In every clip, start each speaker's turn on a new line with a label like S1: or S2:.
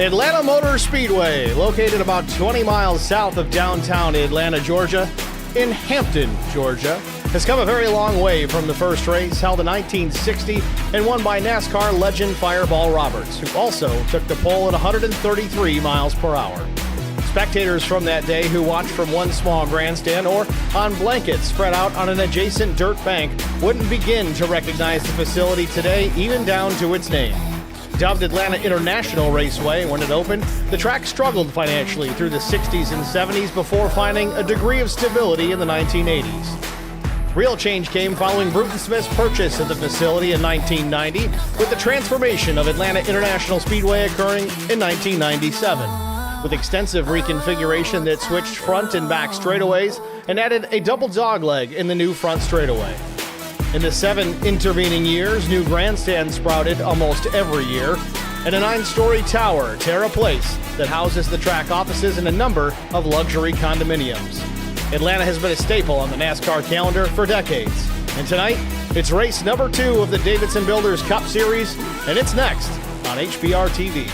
S1: Atlanta Motor Speedway, located about 20 miles south of downtown Atlanta, Georgia, in Hampton, Georgia, has come a very long way from the first race, held in 1960 and won by NASCAR legend Fireball Roberts, who also took the pole at 133 miles per hour. Spectators from that day who watched from one small grandstand or on blankets spread out on an adjacent dirt bank wouldn't begin to recognize the facility today, even down to its name. Dubbed Atlanta International Raceway when it opened, the track struggled financially through the 60s and 70s before finding a degree of stability in the 1980s. Real change came following Bruton Smith's purchase of the facility in 1990, with the transformation of Atlanta International Speedway occurring in 1997, with extensive reconfiguration that switched front and back straightaways and added a double dogleg in the new front straightaway. In the 7 intervening years, new grandstands sprouted almost every year, and a 9-story tower, Terra Place, that houses the track offices and a number of luxury condominiums. Atlanta has been a staple on the NASCAR calendar for decades. And tonight, it's race number 2 of the Davidson Builders Cup Series, and it's next on HBR TV.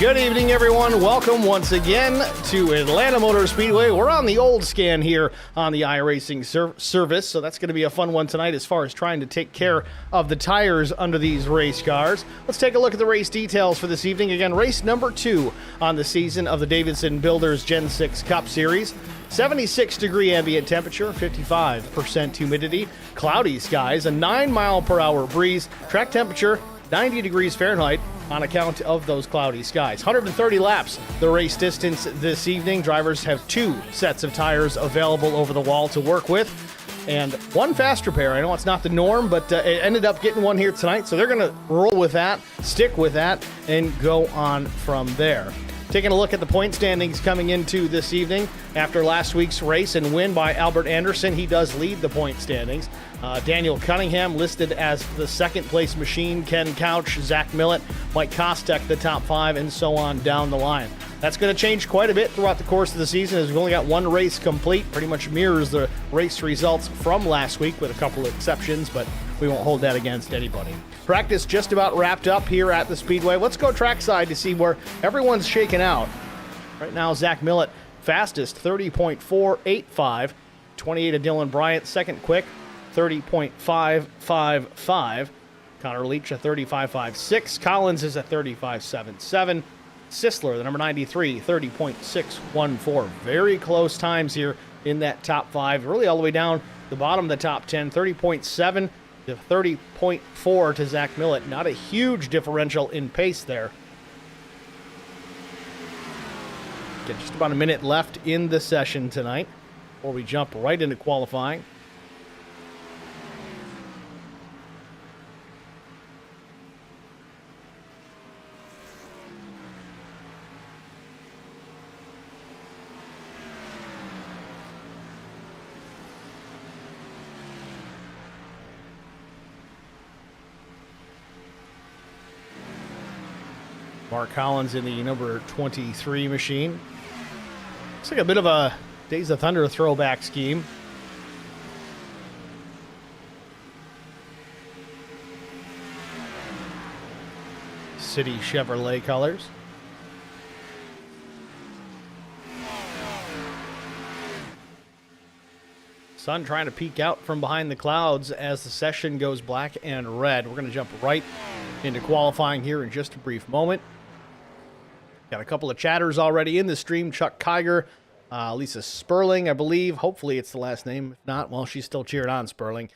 S1: Good evening, everyone. Welcome once again to Atlanta Motor Speedway. We're on the old scan here on the iRacing service, so that's going to be a fun one tonight as far as trying to take care of the tires under these race cars. Let's take a look at the race details for this evening. Again, race number 2 on the season of the Davidson Builders Gen 6 Cup Series. 76-degree ambient temperature, 55% humidity, cloudy skies, a 9-mile-per-hour breeze, track temperature 90 degrees Fahrenheit on account of those cloudy skies. 130 laps, the race distance this evening. Drivers have 2 sets of tires available over the wall to work with, and one fast repair. I know it's not the norm, but it ended up getting one here tonight, so they're going to roll with that, stick with that, and go on from there. Taking a look at the point standings coming into this evening. After last week's race and win by Albert Anderson, he does lead the point standings. Daniel Cunningham listed as the second-place machine. Ken Couch, Zach Millett, Mike Kostek, the top 5, and so on down the line. That's going to change quite a bit throughout the course of the season, as we've only got one race complete. Pretty much mirrors the race results from last week with a couple of exceptions, but we won't hold that against anybody. Practice just about wrapped up here at the Speedway. Let's go trackside to see where everyone's shaking out. Right now, Zach Millett fastest, 30.485. 28 of Dylan Bryant, second quick, 30.555. Connor Leach at 35.56. Collins is at 35.77. Sisler, the number 93, 30.614. Very close times here in that top 5. Really all the way down the bottom of the top 10. 30.7 to 30.4 to Zach Millett. Not a huge differential in pace there. Get just about a minute left in the session tonight before we jump right into qualifying. Mark Collins in the number 23 machine. Looks like a bit of a Days of Thunder throwback scheme. City Chevrolet colors. Sun trying to peek out from behind the clouds as the session goes black and red. We're going to jump right into qualifying here in just a brief moment. Got a couple of chatters already in the stream. Chuck Kiger, Lisa Sperling, I believe. Hopefully it's the last name. If not, well, she's still cheering on Sperling.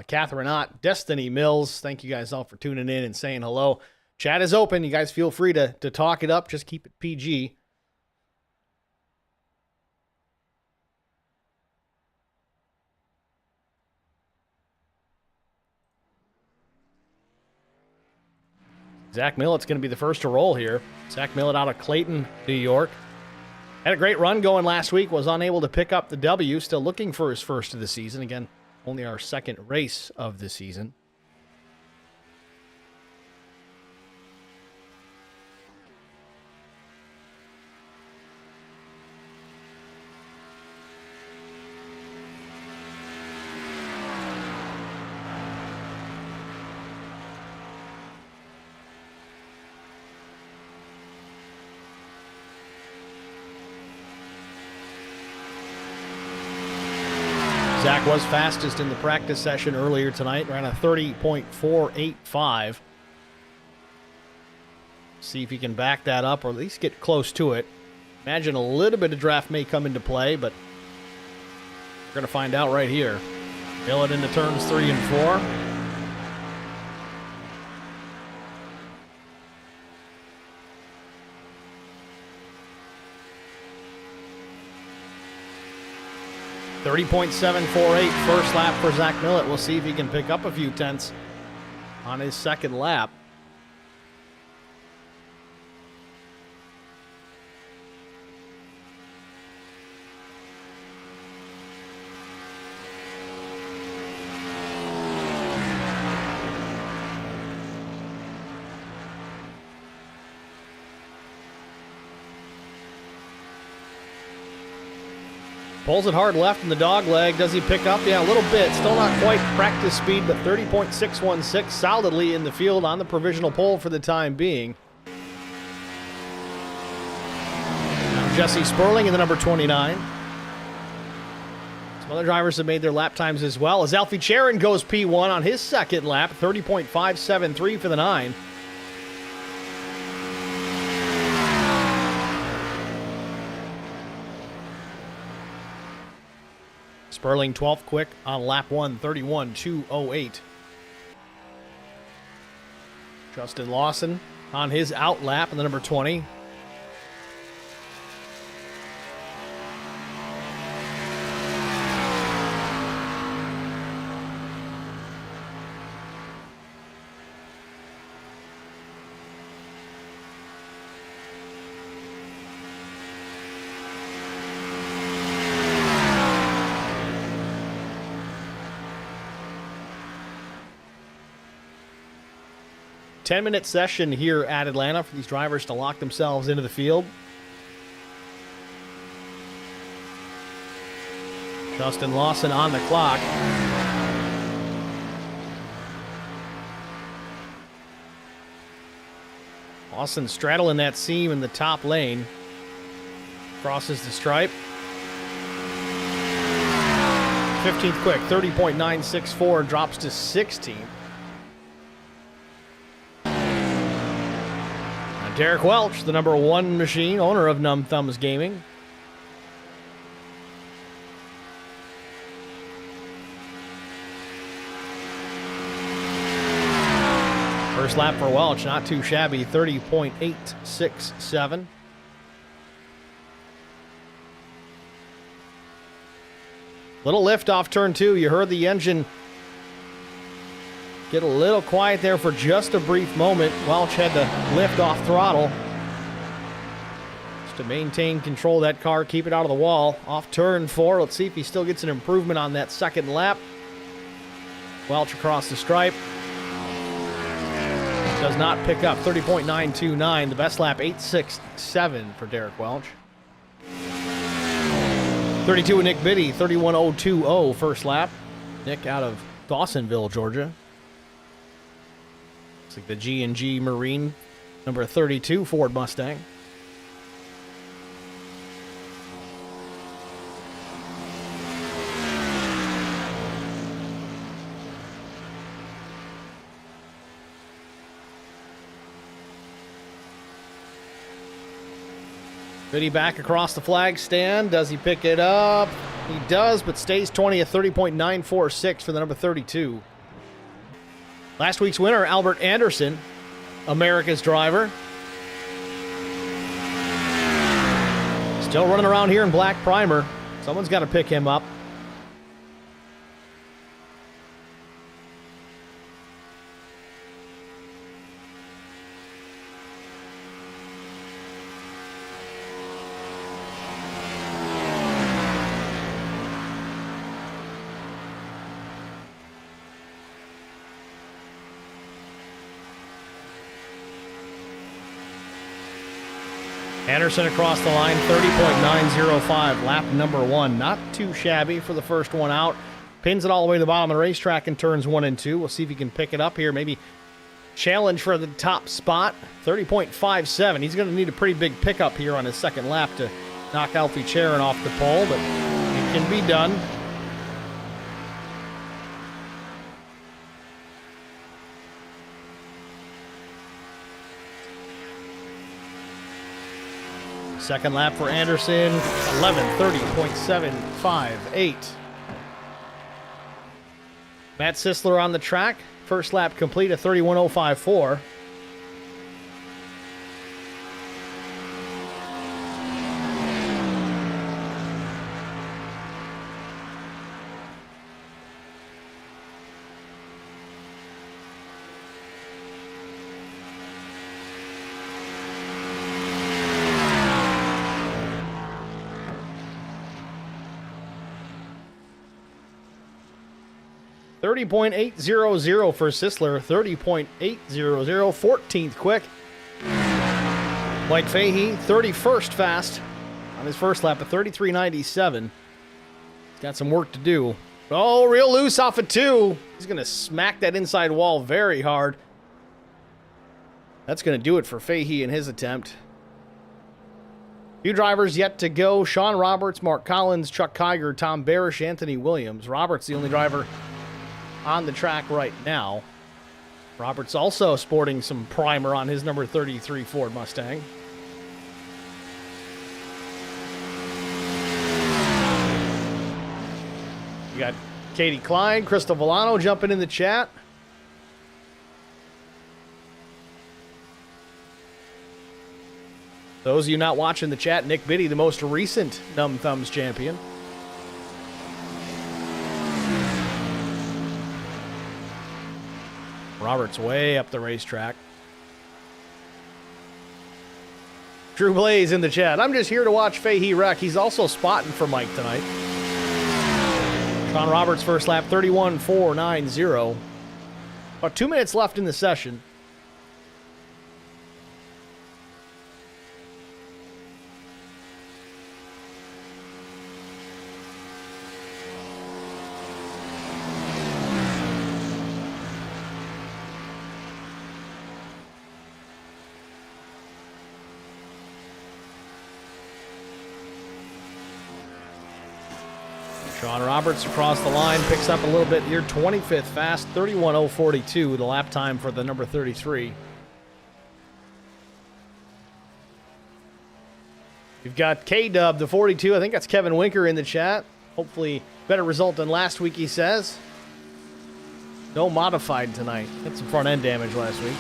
S1: Catherine Ott, Destiny Mills. Thank you guys all for tuning in and saying hello. Chat is open. You guys feel free to talk it up. Just keep it PG. Zach Millett's going to be the first to roll here. Zach Millett out of Clayton, New York. Had a great run going last week. Was unable to pick up the W. Still looking for his first of the season. Again, only our second race of the season. Zach was fastest in the practice session earlier tonight, ran a 30.485. See if he can back that up or at least get close to it. Imagine a little bit of draft may come into play, but we're going to find out right here. Millett into turns 3 and 4. .748 first lap for Zach Millett. We'll see if he can pick up a few tenths on his second lap. Pulls it hard left in the dog leg. Does he pick up? Yeah, a little bit. Still not quite practice speed, but 30.616 solidly in the field on the provisional pole for the time being. Now Jesse Sperling in the number 29. Some other drivers have made their lap times as well. As Alfie Charon goes P1 on his second lap, 30.573 for the 9. Sperling 12th quick on lap 1, 31.208. Justin Lawson on his out lap in the number 20. Ten-minute session here at Atlanta for these drivers to lock themselves into the field. Justin Lawson on the clock. Lawson straddling that seam in the top lane. Crosses the stripe. 15th quick, 30.964, drops to 16th. Derek Welch, the number 1 machine, owner of Numb Thumbs Gaming. First lap for Welch, not too shabby, 30.867. Little lift off turn 2. You heard the engine get a little quiet there for just a brief moment. Welch had to lift off throttle just to maintain control of that car, keep it out of the wall. Off turn 4, let's see if he still gets an improvement on that second lap. Welch across the stripe. Does not pick up, 30.929. The best lap, 8.67 for Derek Welch. 32 with Nick Biddy, 31.020 first lap. Nick out of Dawsonville, Georgia. Looks like the G&G Marine, number 32 Ford Mustang. Biddy back across the flag stand. Does he pick it up? He does, but stays 20 at 30.946 for the number 32. Last week's winner, Albert Anderson, America's driver. Still running around here in black primer. Someone's got to pick him up. Anderson across the line, 30.905, lap number 1. Not too shabby for the first one out. Pins it all the way to the bottom of the racetrack in turns 1 and 2. We'll see if he can pick it up here. Maybe challenge for the top spot. 30.57. He's going to need a pretty big pickup here on his second lap to knock Alfie Charon off the pole, but it can be done. Second lap for Anderson, 11:30.758. Matt Sisler on the track. First lap complete, a 31:054. .800 for Sisler, 30.800, 14th quick. Mike Fahey, 31st fast on his first lap at 33.97. He's got some work to do. Oh, real loose off of 2. He's going to smack that inside wall very hard. That's going to do it for Fahey in his attempt. Few drivers yet to go. Sean Roberts, Mark Collins, Chuck Kiger, Tom Barish, Anthony Williams. Roberts, the only driver on the track right now. Roberts also sporting some primer on his number 33 Ford Mustang. You got Katie Klein, Crystal Volano jumping in the chat. Those of you not watching the chat, Nick Biddy, the most recent Numb Thumbs champion. Roberts way up the racetrack. Drew Blaze in the chat. I'm just here to watch Fahey wreck. He's also spotting for Mike tonight. Sean Roberts' first lap, 31.490. About 2 minutes left in the session. Sean Roberts across the line, picks up a little bit here, 25th fast, 31.042, the lap time for the number 33. We've got K-Dub, the 42. I think that's Kevin Winker in the chat. Hopefully better result than last week, he says. No modified tonight. Had some front end damage last week.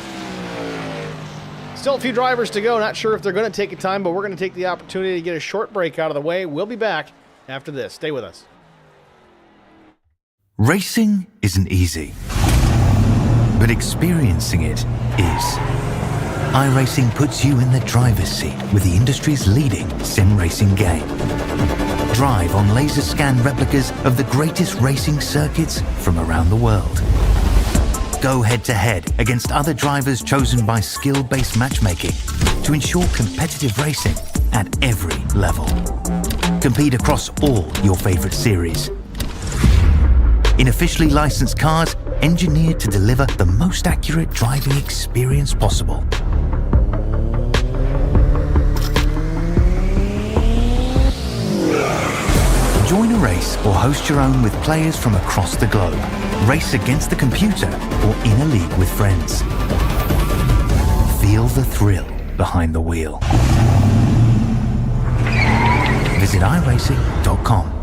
S1: Still a few drivers to go. Not sure if they're going to take a time, but we're going to take the opportunity to get a short break out of the way. We'll be back after this. Stay with us.
S2: Racing isn't easy, but experiencing it is. iRacing puts you in the driver's seat with the industry's leading sim racing game. Drive on laser scan replicas of the greatest racing circuits from around the world. Go head-to-head against other drivers chosen by skill-based matchmaking to ensure competitive racing at every level. Compete across all your favorite series. In officially licensed cars, engineered to deliver the most accurate driving experience possible. Join a race or host your own with players from across the globe. Race against the computer or in a league with friends. Feel the thrill behind the wheel. Visit iRacing.com.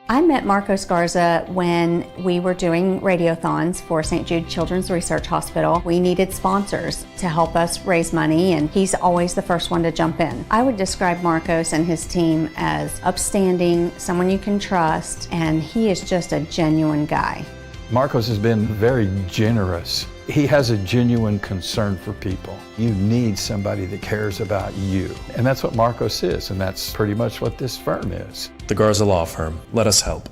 S3: I met Marcos Garza when we were doing radiothons for St. Jude Children's Research Hospital. We needed sponsors to help us raise money, and he's always the first one to jump in. I would describe Marcos and his team as upstanding, someone you can trust, and he is just a genuine guy.
S4: Marcos has been very generous. He has a genuine concern for people. You need somebody that cares about you. And that's what Marcos is, and that's pretty much what this firm is.
S5: The Garza Law Firm. Let us help.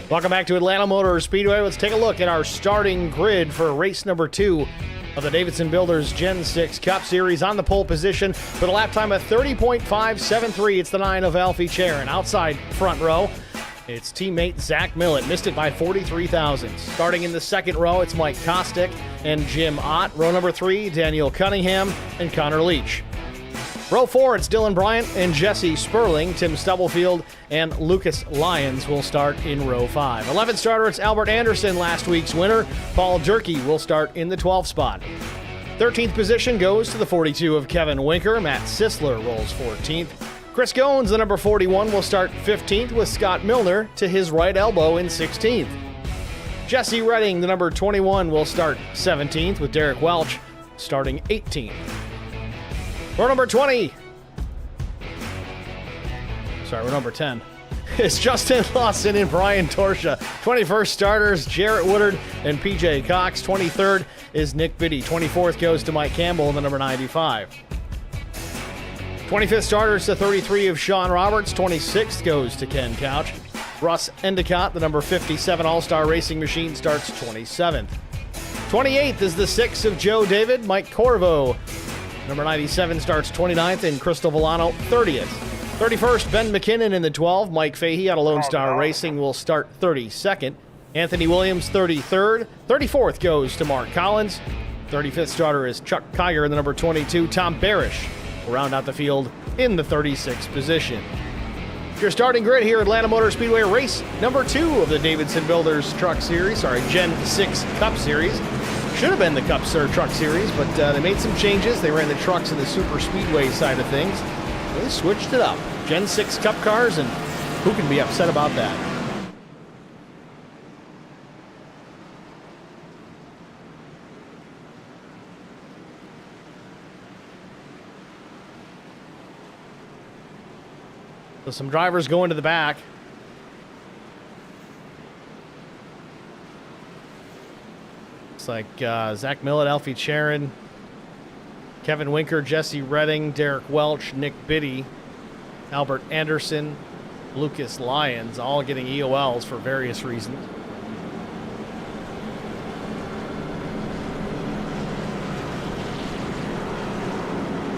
S1: Welcome back to Atlanta Motor Speedway. Let's take a look at our starting grid for race number 2 of the Davidson Builders Gen 6 Cup Series. On the pole position with a lap time of 30.573. It's the 9 of Alfie Charon. Outside front row, it's teammate Zach Millett. Missed it by 43 thousandths. Starting in the second row, it's Mike Kostick and Jim Ott. Row number 3, Daniel Cunningham and Connor Leach. Row 4, it's Dylan Bryant and Jesse Sperling. Tim Stubblefield and Lucas Lyons will start in row 5. 11th starter, it's Albert Anderson, last week's winner. Paul Durkee will start in the 12th spot. 13th position goes to the 42 of Kevin Winker. Matt Sisler rolls 14th. Chris Goins, the number 41, will start 15th with Scott Milner to his right elbow in 16th. Jesse Redding, the number 21, will start 17th with Derek Welch starting 18th. Row number 20. Row number 10. It's Justin Lawson and Brian Torsha. 21st starters, Jarrett Woodard and PJ Cox. 23rd is Nick Biddy. 24th goes to Mike Campbell in the number 95. 25th starters, the 33 of Sean Roberts. 26th goes to Ken Couch. Russ Endicott, the number 57 All-Star Racing Machine, starts 27th. 28th is the 6 of Joe David. Mike Corvo, number 97, starts 29th, and Crystal Villano 30th. 31st, Ben McKinnon in the 12. Mike Fahey out of Lone Star Racing will start 32nd. Anthony Williams 33rd. 34th goes to Mark Collins. 35th starter is Chuck Kiger in the number 22. Tom Barish will round out the field in the 36th position. Your starting grid here at Atlanta Motor Speedway, race number 2 of the Davidson Builders Truck Series, Gen 6 Cup Series. Should have been the Cup Sir Truck Series, but they made some changes. They ran the trucks in the Super Speedway side of things. They switched it up. Gen 6 Cup cars, and who can be upset about that? So some drivers go into the back. Looks like Zach Millett, Alfie Charon, Kevin Winker, Jesse Redding, Derek Welch, Nick Biddy, Albert Anderson, Lucas Lyons, all getting EOLs for various reasons.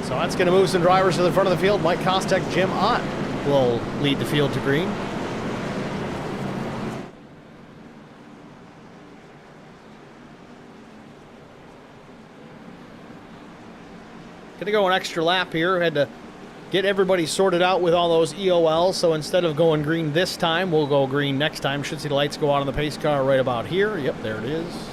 S1: So that's going to move some drivers to the front of the field. Mike Kostek, Jim Ott will lead the field to green. Gonna go an extra lap here. Had to get everybody sorted out with all those EOLs, so instead of going green this time, we'll go green next time. Should see the lights go out on the pace car right about here. Yep, there it is.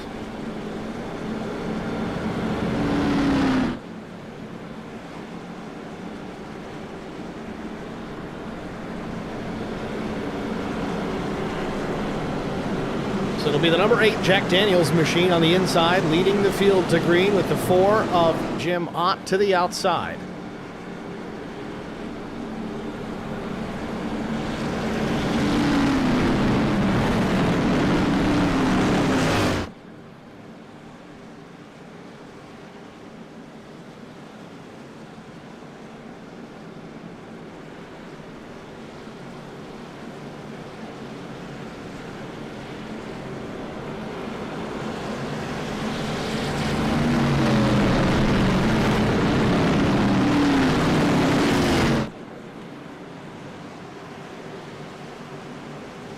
S1: So it'll be the number 8 Jack Daniels machine on the inside, leading the field to green with the 4 of Jim Ott to the outside.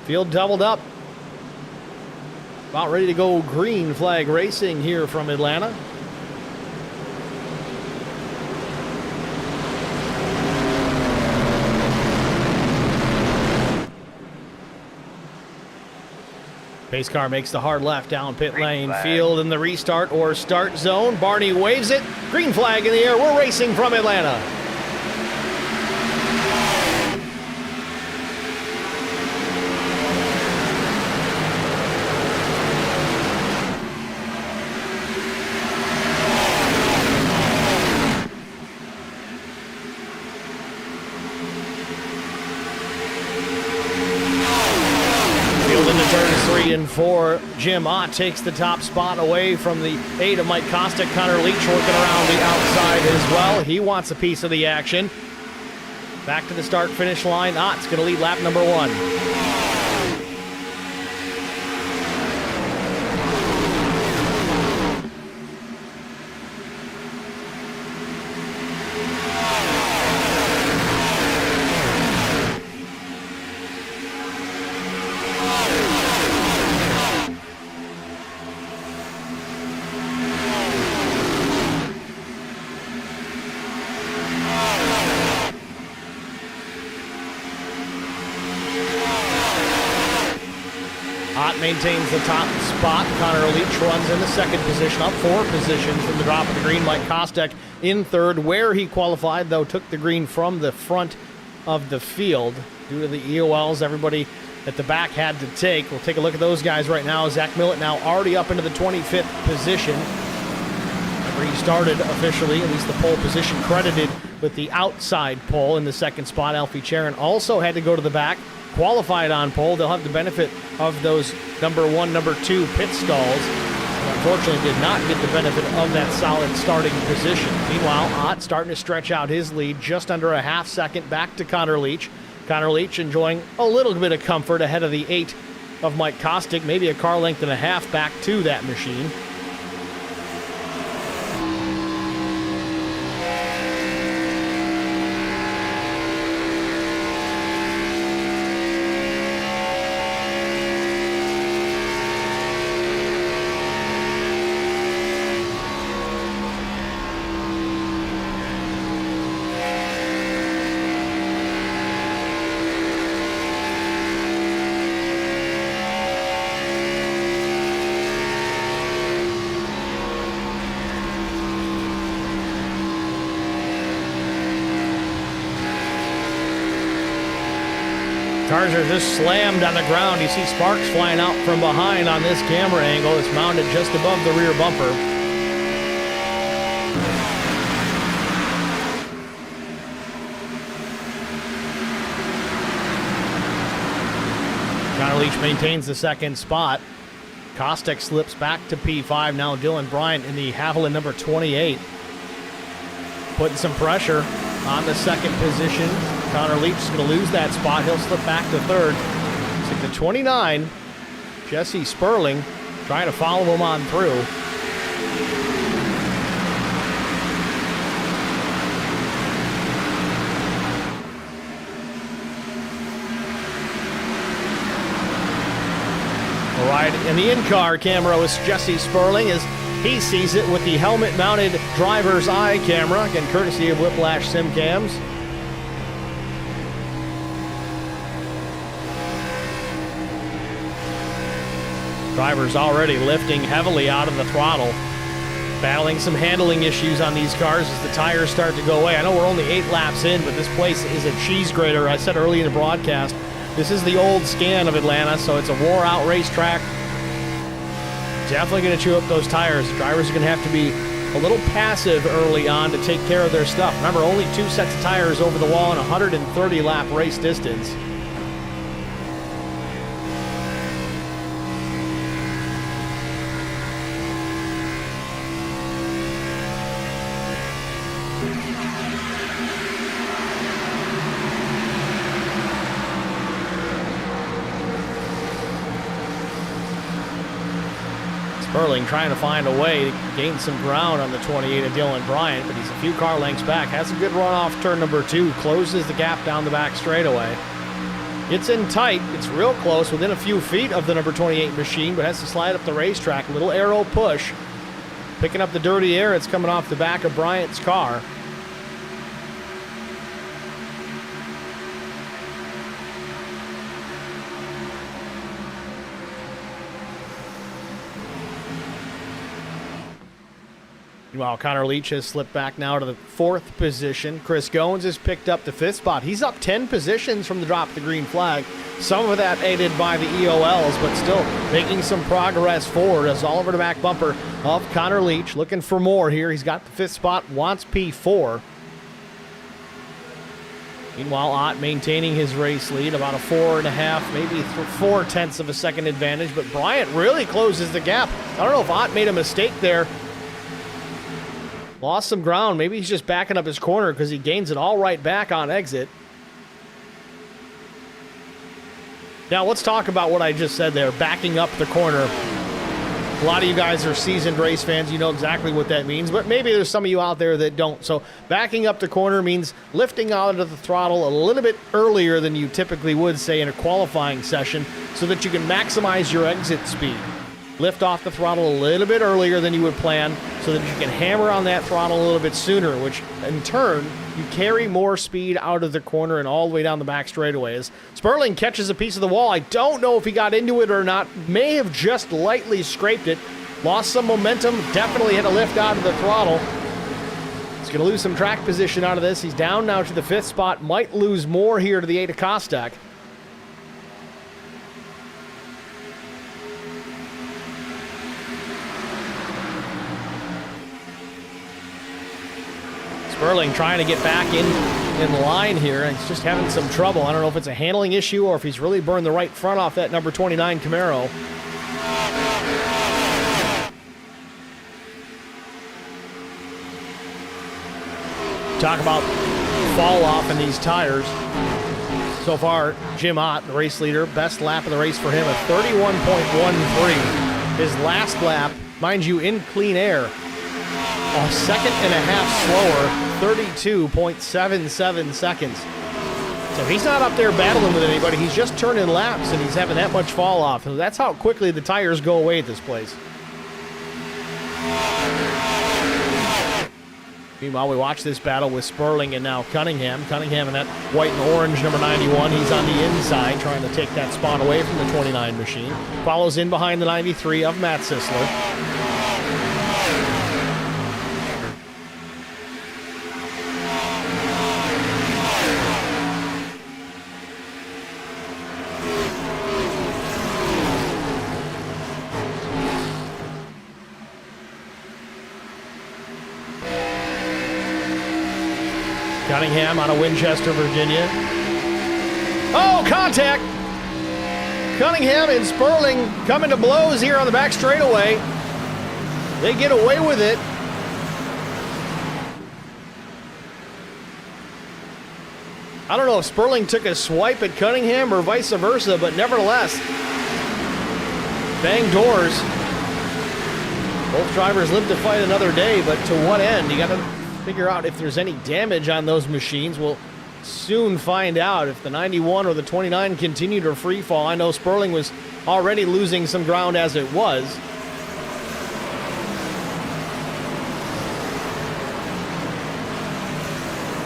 S1: Field doubled up. About ready to go green flag racing here from Atlanta. Pace car makes the hard left down pit lane. Field in the restart or start zone. Barney waves it. Green flag in the air. We're racing from Atlanta. Turns 3 and 4. Jim Ott takes the top spot away from the 8 of Mike Kostek. Connor Leach working around the outside as well. He wants a piece of the action. Back to the start-finish line. Ott's going to lead lap number 1. Ott maintains the top spot. Connor Leach runs in the second position, up 4 positions from the drop of the green. Mike Kostek in third, where he qualified, though took the green from the front of the field. Due to the EOLs, everybody at the back had to take. We'll take a look at those guys right now. Zach Millett now already up into the 25th position. Where he started officially, at least the pole position, credited with the outside pole in the second spot. Alfie Charon also had to go to the back, qualified on pole. They'll have the benefit of those number 1, number 2 pit stalls. Unfortunately, did not get the benefit of that solid starting position. Meanwhile, Ott starting to stretch out his lead just under a half second back to Connor Leach. Connor Leach enjoying a little bit of comfort ahead of the 8 of Mike Kostek, maybe a car length and a half back to that machine. Cars are just slammed on the ground. You see sparks flying out from behind on this camera angle. It's mounted just above the rear bumper. Connor Leach maintains the second spot. Kostek slips back to P5. Now Dylan Bryant in the Haviland number 28. Putting some pressure on the second position. Connor Leach is going to lose that spot. He'll slip back to third. So the 29, Jesse Sperling trying to follow him on through. All right, in the in-car camera was Jesse Sperling as he sees it with the helmet-mounted driver's eye camera, again courtesy of Whiplash Sim Cams. Driver's already lifting heavily out of the throttle, battling some handling issues on these cars as the tires start to go away. I know we're only 8 laps in, but this place is a cheese grater. I said early in the broadcast, this is the old scan of Atlanta, so it's a wore-out racetrack. Definitely going to chew up those tires. The drivers are going to have to be a little passive early on to take care of their stuff. Remember, only 2 sets of tires over the wall in a 130-lap race distance. Sperling trying to find a way to gain some ground on the 28 of Dylan Bryant, but he's a few car lengths back. Has a good run off turn number 2, closes the gap down the back straightaway. It's in tight, it's real close, within a few feet of the number 28 machine, but has to slide up the racetrack. A little aero push, picking up the dirty air. It's coming off the back of Bryant's car. Meanwhile, Connor Leach has slipped back now to the 4th position. Chris Goins has picked up the 5th spot. He's up 10 positions from the drop of the green flag. Some of that aided by the EOLs, but still making some progress forward as all over the back bumper of Connor Leach. Looking for more here. He's got the 5th spot, wants P4. Meanwhile, Ott maintaining his race lead, about a 4.5, maybe 4/10 of a second advantage, but Bryant really closes the gap. I don't know if Ott made a mistake there. Lost some ground. Maybe he's just backing up his corner because he gains it all right back on exit. Now, let's talk about what I just said there, backing up the corner. A lot of you guys are seasoned race fans. You know exactly what that means, but maybe there's some of you out there that don't. So backing up the corner means lifting out of the throttle a little bit earlier than you typically would, say, in a qualifying session so that you can maximize your exit speed. lift off the throttle a little bit earlier than you would plan so that you can hammer on that throttle a little bit sooner, which in turn, you carry more speed out of the corner and all the way down the back straightaway. As Sperling catches a piece of the wall, I don't know if he got into it or not, may have just lightly scraped it, lost some momentum, definitely had to lift out of the throttle. He's going to lose some track position out of this. He's down now to the 5th spot, might lose more here to the 8 of Kostek. Sperling trying to get back in line here, and he's just having some trouble. I don't know if it's a handling issue or if he's really burned the right front off that number 29 Camaro. Talk about fall off in these tires. So far, Jim Ott, the race leader, best lap of the race for him, a 31.13. His last lap, mind you, in clean air, a second and a half slower, 32.77 seconds. So he's not up there battling with anybody. He's just turning laps, and he's having that much fall off. So that's how quickly the tires go away at this place. Meanwhile, we watch this battle with Sperling and now Cunningham. Cunningham in that white and orange number 91. He's on the inside trying to take that spot away from the 29 machine. Follows in behind the 93 of Matt Sisler. Cunningham out of Winchester, Virginia. Oh, contact! Cunningham and Sperling coming to blows here on the back straightaway. They get away with it. I don't know if Sperling took a swipe at Cunningham or vice versa, but nevertheless, bang doors. Both drivers live to fight another day, but to what end? You got to figure out if there's any damage on those machines. We'll soon find out if the 91 or the 29 continue to free fall. I know Sperling was already losing some ground as it was.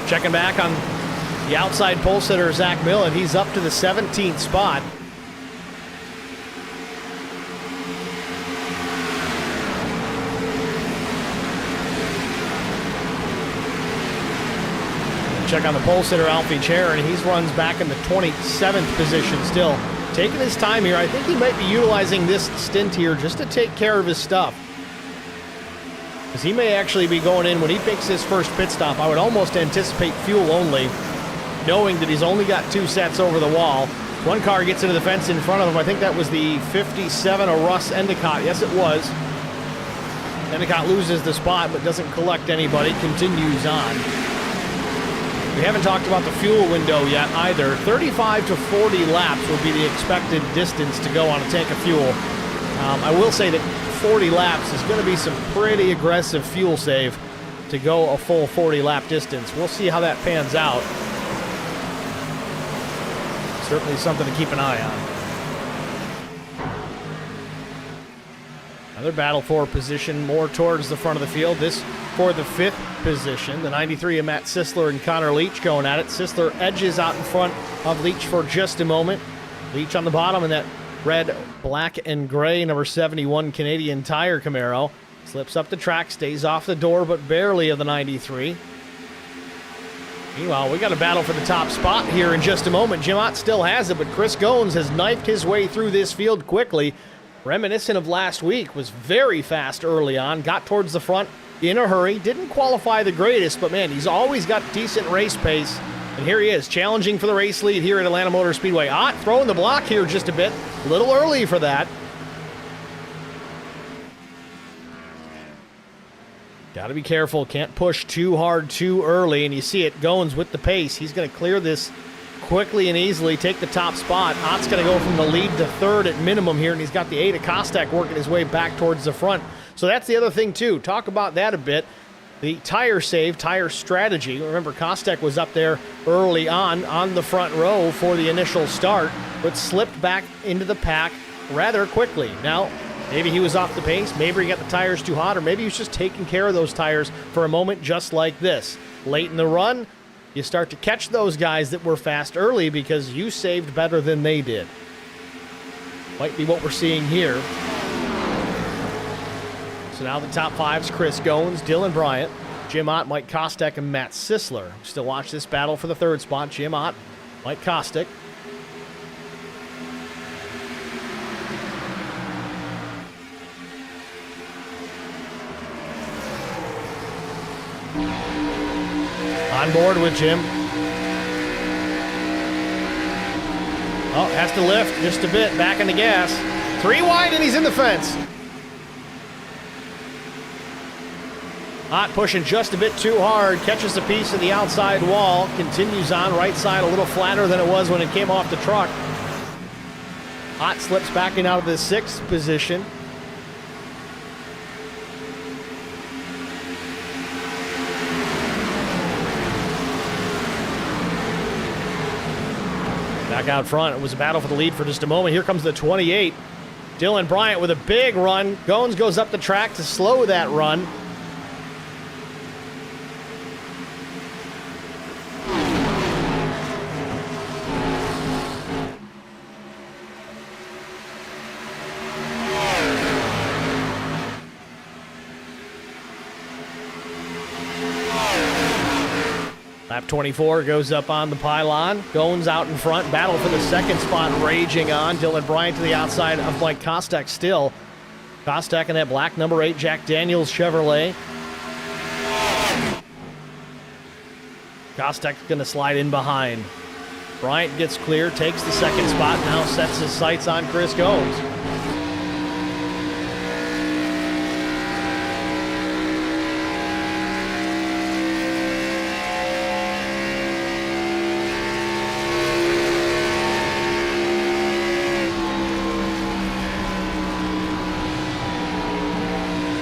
S1: Checking back on the outside pole sitter, Zach Millen. He's up to the 17th spot. Check on the pole sitter, Alfie Chair, and he runs back in the 27th position still. Taking his time here. I think he might be utilizing this stint here just to take care of his stuff. Because he may actually be going in when he makes his first pit stop. I would almost anticipate fuel only, knowing that he's only got 2 sets over the wall. One car gets into the fence in front of him. I think that was the 57 of Russ Endicott. Yes, it was. Endicott loses the spot but doesn't collect anybody. Continues on. We haven't talked about the fuel window yet either. 35 to 40 laps would be the expected distance to go on a tank of fuel. I will say that 40 laps is going to be some pretty aggressive fuel save to go a full 40 lap distance. We'll see how that pans out. Certainly something to keep an eye on. Another battle for position more towards the front of the field. This for the 5th position. The 93 of Matt Sisler and Connor Leach going at it. Sisler edges out in front of Leach for just a moment. Leach on the bottom in that red, black, and gray number 71 Canadian Tire Camaro. Slips up the track, stays off the door, but barely of the 93. Meanwhile, we got a battle for the top spot here in just a moment. Jim Ott still has it, but Chris Goins has knifed his way through this field quickly. Reminiscent of last week, was very fast early on, got towards the front in a hurry, didn't qualify the greatest, but man, he's always got decent race pace. And here he is, challenging for the race lead here at Atlanta Motor Speedway. Ott throwing the block here just a bit, a little early for that. Got to be careful, can't push too hard too early, and you see it, Goins with the pace. He's going to clear this quickly and easily, take the top spot. Ott's going to go from the lead to 3rd at minimum here, and he's got the 8 of Kostek working his way back towards the front. So that's the other thing too. Talk about that a bit. The tire save, tire strategy. Remember, Kostek was up there early on the front row for the initial start, but slipped back into the pack rather quickly. Now, Maybe he was off the pace, maybe he got the tires too hot, or maybe he was just taking care of those tires for a moment just like this. Late in the run, you start to catch those guys that were fast early because you saved better than they did. Might be what we're seeing here. So now the top five's Chris Goins, Dylan Bryant, Jim Ott, Mike Kostek, and Matt Sisler. Still watch this battle for the third spot. Jim Ott, Mike Kostek. On board with Jim. Oh, has to lift just a bit, back in the gas. 3 wide and he's in the fence. Ott pushing just a bit too hard, catches a piece of the outside wall, continues on, right side a little flatter than it was when it came off the truck. Ott slips back in out of the 6th position. Back out front, it was a battle for the lead for just a moment. Here comes the 28. Dylan Bryant with a big run. Goins goes up the track to slow that run. Lap 24 goes up on the pylon. Goins out in front. Battle for the 2nd spot raging on. Dylan Bryant to the outside of Mike Kostek still. Kostek in that black number 8 Jack Daniels Chevrolet. Kostek's going to slide in behind. Bryant gets clear, takes the 2nd spot, now sets his sights on Chris Goins.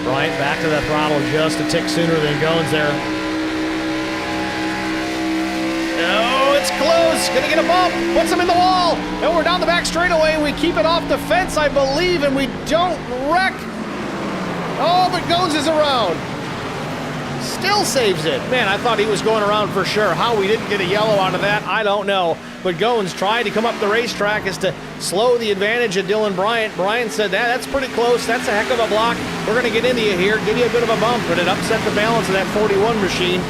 S1: Bryant back to the throttle just a tick sooner than Goins there. No, it's close. Gonna get a bump. Puts him in the wall. And we're down the back straightaway. We keep it off the fence, I believe, and we don't wreck. Oh, but Goins is around. Still saves it. Man, I thought he was going around for sure. How we didn't get a yellow out of that, I don't know. But Goins tried to come up the racetrack as to slow the advantage of Dylan Bryant. Bryant said, that's pretty close. That's a heck of a block. We're going to get into you here, give you a bit of a bump. But it upset the balance of that 41 machine.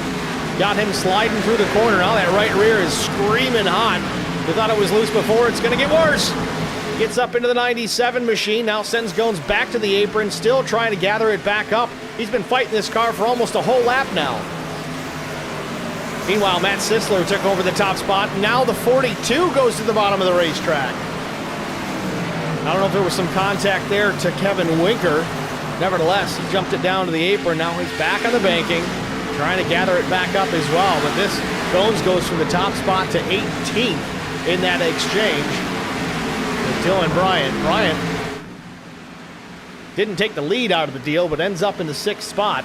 S1: Got him sliding through the corner. Now that right rear is screaming hot. We thought it was loose before. It's going to get worse. Gets up into the 97 machine. Now sends Goins back to the apron, still trying to gather it back up. He's been fighting this car for almost a whole lap now. Meanwhile, Matt Sisler took over the top spot. Now the 42 goes to the bottom of the racetrack. I don't know if there was some contact there to Kevin Winker. Nevertheless, he jumped it down to the apron. Now he's back on the banking, trying to gather it back up as well. But this Goins goes from the top spot to 18th in that exchange with Dylan Bryant. Bryant didn't take the lead out of the deal, but ends up in the 6th spot.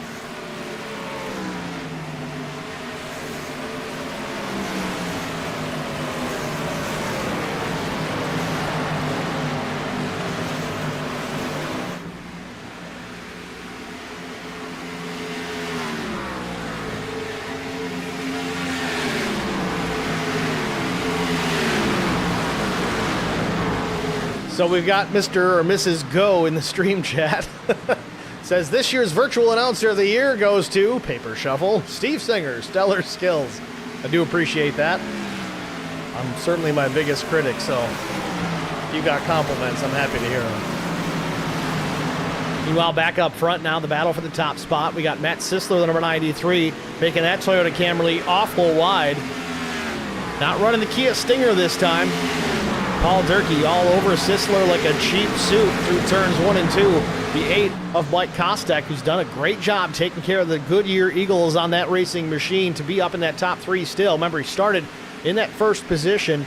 S1: So we've got Mr. or Mrs. Go in the stream chat. Says this year's virtual announcer of the year goes to Paper Shuffle, Steve Singer, stellar skills. I do appreciate that. I'm certainly my biggest critic, so if you got compliments, I'm happy to hear them. Meanwhile, back up front now, the battle for the top spot. We got Matt Sisler, the number 93, making that Toyota Camry awful wide. Not running the Kia Stinger this time. Paul Durkee all over Sisler like a cheap suit through turns 1 and 2. The 8 of Mike Kostek, who's done a great job taking care of the Goodyear Eagles on that racing machine to be up in that top 3 still. Remember, he started in that first position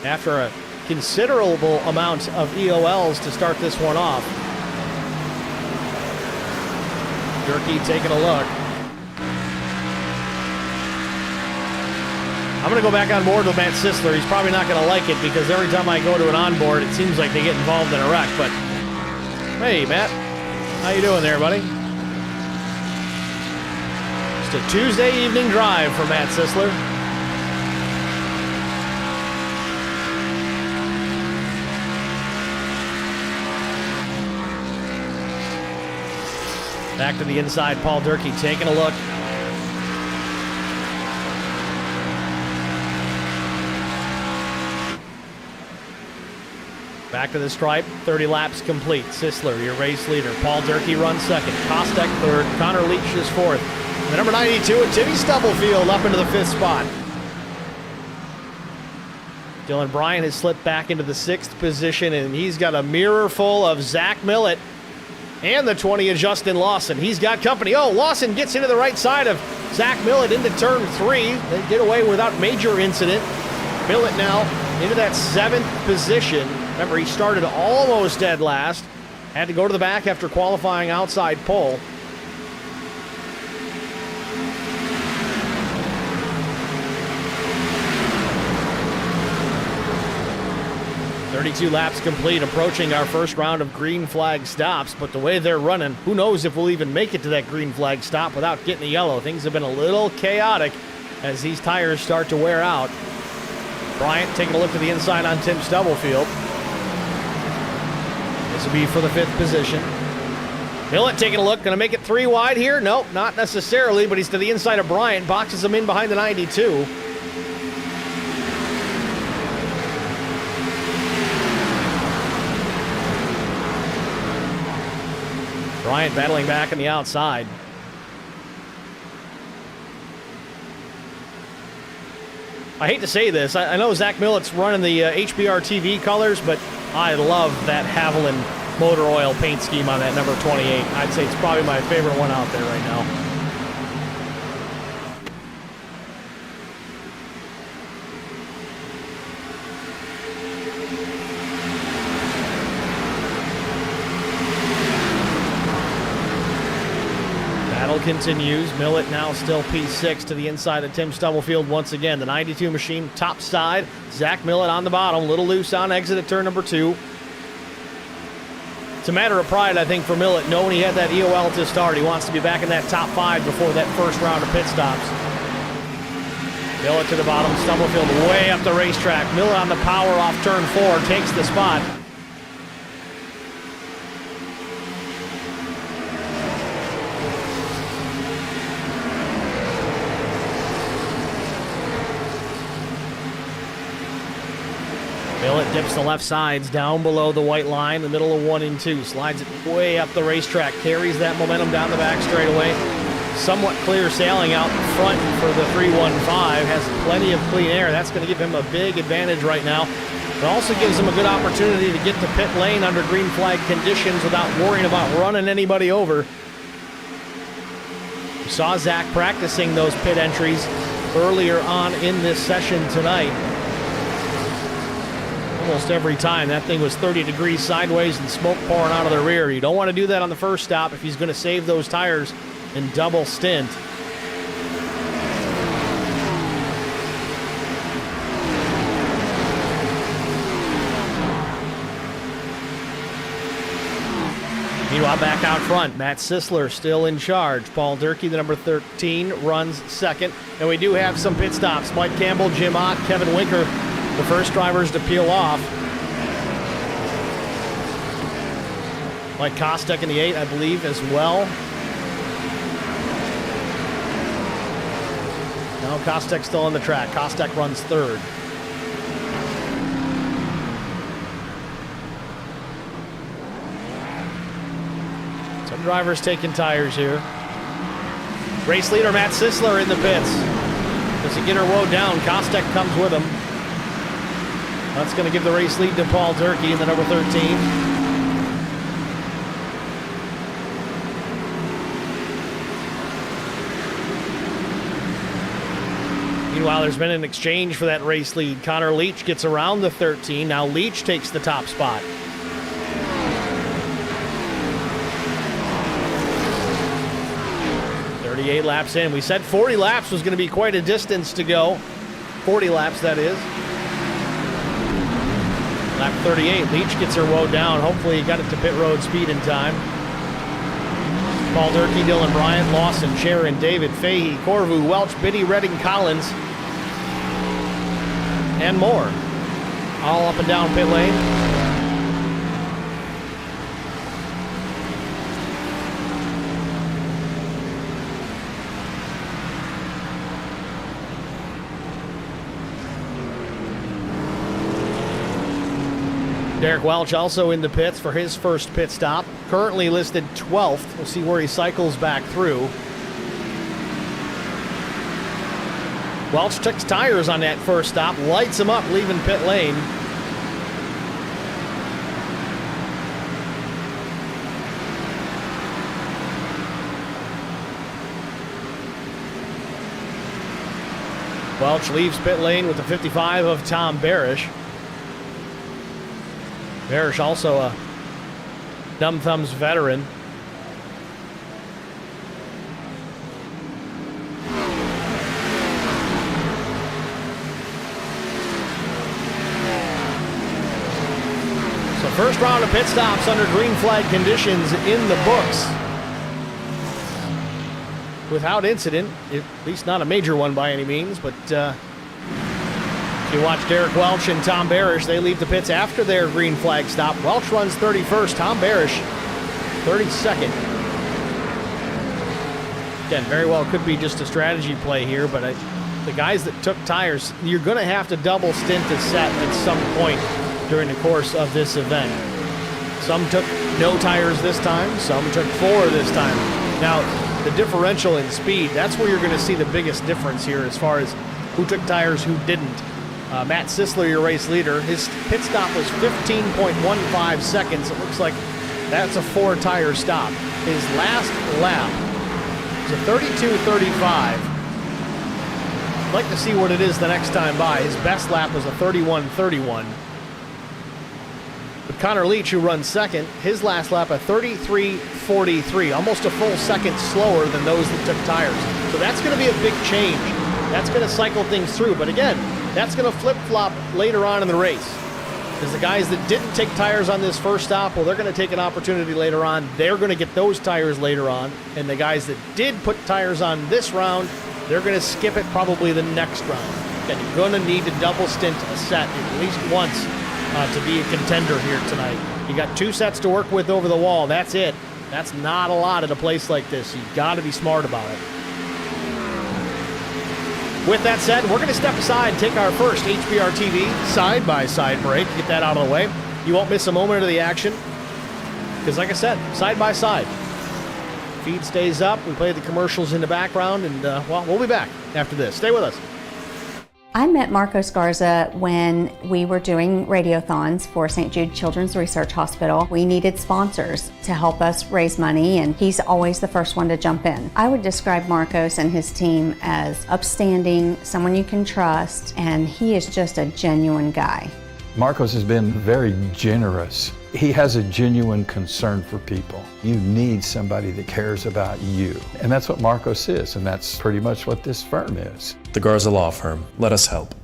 S1: after a considerable amount of EOLs to start this one off. Durkee taking a look. I'm going to go back on board with Matt Sisler. He's probably not going to like it because every time I go to an onboard, it seems like they get involved in a wreck. But Hey, Matt. How you doing there, buddy? Just a Tuesday evening drive for Matt Sisler. Back to the inside, Paul Durkee taking a look. Back to the stripe, 30 laps complete. Sisler, your race leader. Paul Durkee runs second. Kostek third. Connor Leach is fourth. The number 92 at Timmy Stubblefield up into the fifth spot. Dylan Bryan has slipped back into the sixth position, and he's got a mirror full of Zach Millett and the 20 of Justin Lawson. He's got company. Oh, Lawson gets into the right side of Zach Millett into turn 3. They get away without major incident. Millett now into that seventh position. Remember, he started almost dead last. Had to go to the back after qualifying outside pole. "32 laps complete, approaching our first round of green flag stops, but the way they're running, who knows if we'll even make it to that green flag stop without getting a yellow. Things have been a little chaotic as these tires start to wear out." Bryant taking a look to the inside on Tim Stubblefield. This will be for the fifth position. Millett taking a look, going to make it 3 wide here? Nope, not necessarily, but he's to the inside of Bryant, boxes him in behind the 92. Bryant battling back on the outside. I hate to say this. I know Zach Millett's running the HBR TV colors, but I love that Haviland motor oil paint scheme on that number 28. I'd say it's probably my favorite one out there right now. Battle continues. Millett now still P6 to the inside of Tim Stubblefield once again. The 92 machine top side. Zach Millett on the bottom. A little loose on exit at turn number 2. It's a matter of pride, I think, for Millett, knowing he had that EOL to start. He wants to be back in that top 5 before that first round of pit stops. Millett to the bottom. Stubblefield way up the racetrack. Millett on the power off turn 4. Takes the spot. Millett dips the left sides down below the white line, the middle of 1 and 2. Slides it way up the racetrack, carries that momentum down the back straightaway. Somewhat clear sailing out front for the 315. Has plenty of clean air. That's going to give him a big advantage right now. It also gives him a good opportunity to get to pit lane under green flag conditions without worrying about running anybody over. We saw Zach practicing those pit entries earlier on in this session tonight. Almost every time. That thing was 30 degrees sideways and smoke pouring out of the rear. You don't want to do that on the first stop if he's going to save those tires in double stint. Meanwhile, back out front, Matt Sisler still in charge. Paul Durkee, the number 13, runs second. And we do have some pit stops. Mike Campbell, Jim Ott, Kevin Winker, the first drivers to peel off. Mike Kostek in the 8, I believe, as well. No, Kostek's still on the track. Kostek runs third. Some drivers taking tires here. Race leader Matt Sisler in the pits. Does he get her woe down? Kostek comes with him. That's going to give the race lead to Paul Durkee in the number 13. Meanwhile, there's been an exchange for that race lead. Connor Leach gets around the 13. Now Leach takes the top spot. "38 laps in." We said 40 laps was going to be quite a distance to go. 40 laps, that is. Lap 38, Leach gets her woe down. Hopefully he got it to pit road speed in time. Paul Durkee, Dylan Bryant, Lawson, Sharon, David, Fahey, Corvu, Welch, Biddy, Redding, Collins, and more. All up and down pit lane. Derek Welch also in the pits for his first pit stop. Currently listed 12th. We'll see where he cycles back through. Welch took tires on that first stop, lights him up, leaving pit lane. Welch leaves pit lane with the 55 of Tom Barish. Barish also a Dumb Thumbs veteran. So first round of pit stops under green flag conditions in the books. Without incident, at least not a major one by any means, but you watch Derek Welch and Tom Barish. They leave the pits after their green flag stop. Welch runs 31st. Tom Barish 32nd. Again, very well could be just a strategy play here, but the guys that took tires, you're going to have to double stint a set at some point during the course of this event. Some took no tires this time. Some took 4 this time. Now, the differential in speed, that's where you're going to see the biggest difference here as far as who took tires, who didn't. Matt Sisler, your race leader, his pit stop was 15.15 seconds. It looks like that's a 4-tire stop. His last lap was a 32.35. I'd like to see what it is the next time by. His best lap was a 31.31. But Connor Leach, who runs second, his last lap a 33.43, almost a full second slower than those that took tires. So that's going to be a big change. That's going to cycle things through. But again, that's going to flip-flop later on in the race. Because the guys that didn't take tires on this first stop, well, they're going to take an opportunity later on. They're going to get those tires later on. And the guys that did put tires on this round, they're going to skip it probably the next round. And you're going to need to double stint a set at least once to be a contender here tonight. You got 2 sets to work with over the wall. That's it. That's not a lot at a place like this. You've got to be smart about it. With that said, we're going to step aside and take our first HBR TV side-by-side break. Get that out of the way. You won't miss a moment of the action. Because like I said, side-by-side. Feed stays up. We play the commercials in the background. And, well, we'll be back after this. Stay with us.
S3: I met Marco Scarza when we were doing radiothons for St. Jude Children's Research Hospital. We needed sponsors to help us raise money, and he's always the first one to jump in. I would describe Marcos and his team as upstanding, someone you can trust, and he is just a genuine guy.
S4: Marcos has been very generous. He has a genuine concern for people. You need somebody that cares about you. And that's what Marcos is, and that's pretty much what this firm is.
S5: The Garza Law Firm. Let us help.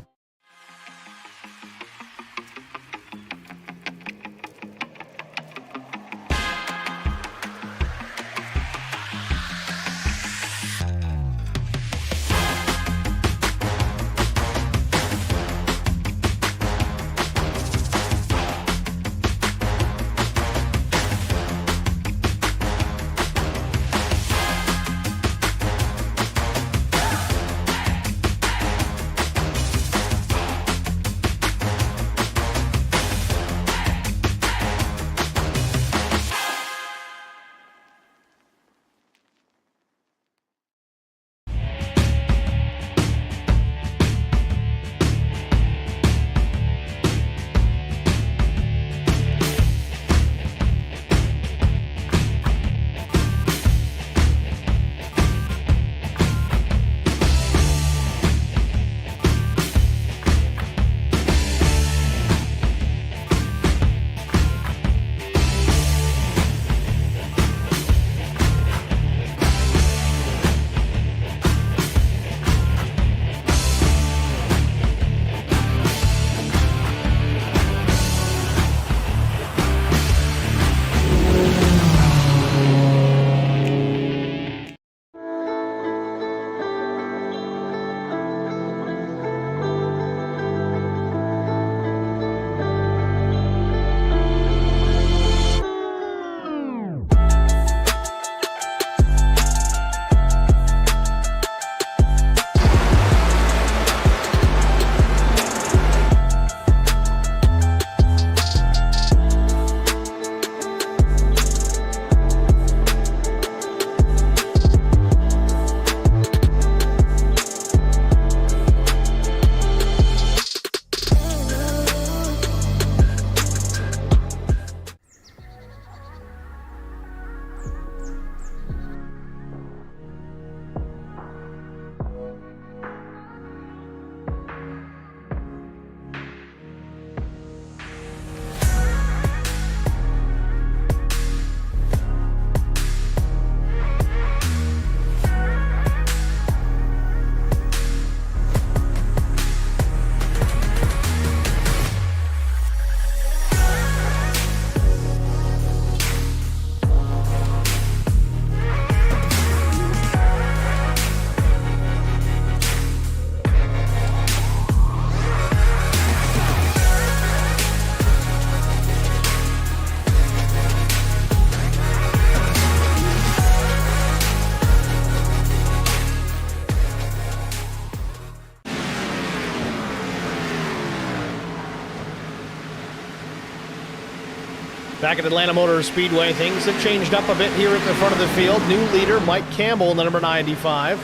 S1: Back at Atlanta Motor Speedway, things have changed up a bit here at the front of the field. New leader, Mike Campbell in the number 95.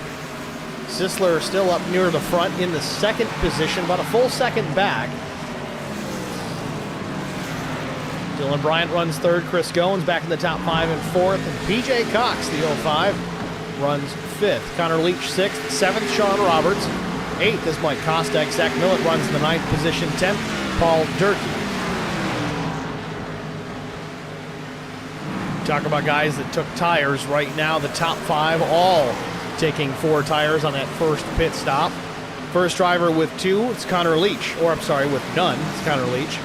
S1: Sisler still up near the front in the second position, about a full second back. Dylan Bryant runs third. Chris Goins back in the top 5 and fourth. And PJ Cox, the 05, runs fifth. Connor Leach sixth. Seventh, Sean Roberts. Eighth is Mike Kostek. Zach Millett runs in the ninth position. 10th, Paul Durkee. Talk about guys that took tires right now. The top 5 all taking 4 tires on that first pit stop. First driver with 2, it's Connor Leach. Or, I'm sorry, with none, it's Connor Leach.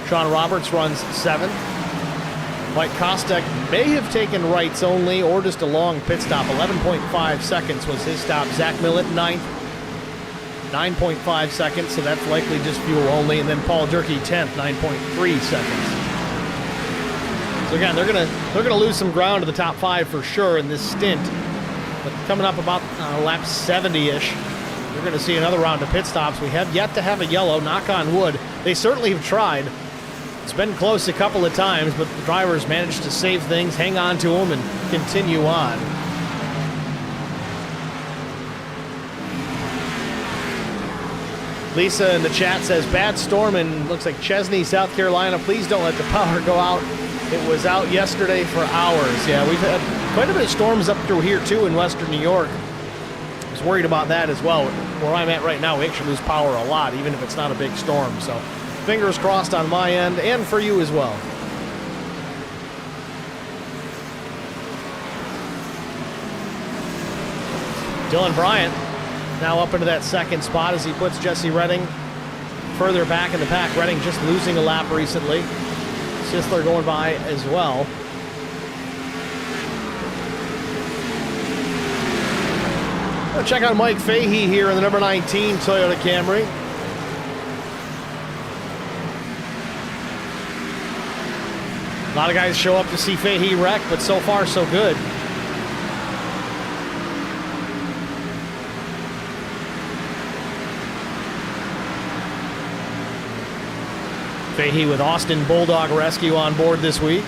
S1: Sean Roberts runs 7th. Mike Kostek may have taken rights only or just a long pit stop. 11.5 seconds was his stop. Zach Millett 9th. 9.5 seconds, so that's likely just fuel only. And then Paul Durkee 10th, 9.3 seconds. So again, they're gonna lose some ground to the top 5 for sure in this stint. But coming up about lap 70-ish, you're going to see another round of pit stops. We have yet to have a yellow, knock on wood. They certainly have tried. It's been close a couple of times, but the drivers managed to save things, hang on to them, and continue on. Lisa in the chat says, bad storm in, looks like Chesney, South Carolina. Please don't let the power go out. It was out yesterday for hours. Yeah, we've had quite a bit of storms up through here, too, in western New York. I was worried about that as well. Where I'm at right now, we actually lose power a lot, even if it's not a big storm. So fingers crossed on my end and for you as well. Dylan Bryant now up into that second spot as he puts Jesse Redding further back in the pack. Redding just losing a lap recently. Sisler going by as well. We'll check out Mike Fahey here in the number 19 Toyota Camry. A lot of guys show up to see Fahey wreck, but so far so good. Fahey with Austin Bulldog Rescue on board this week.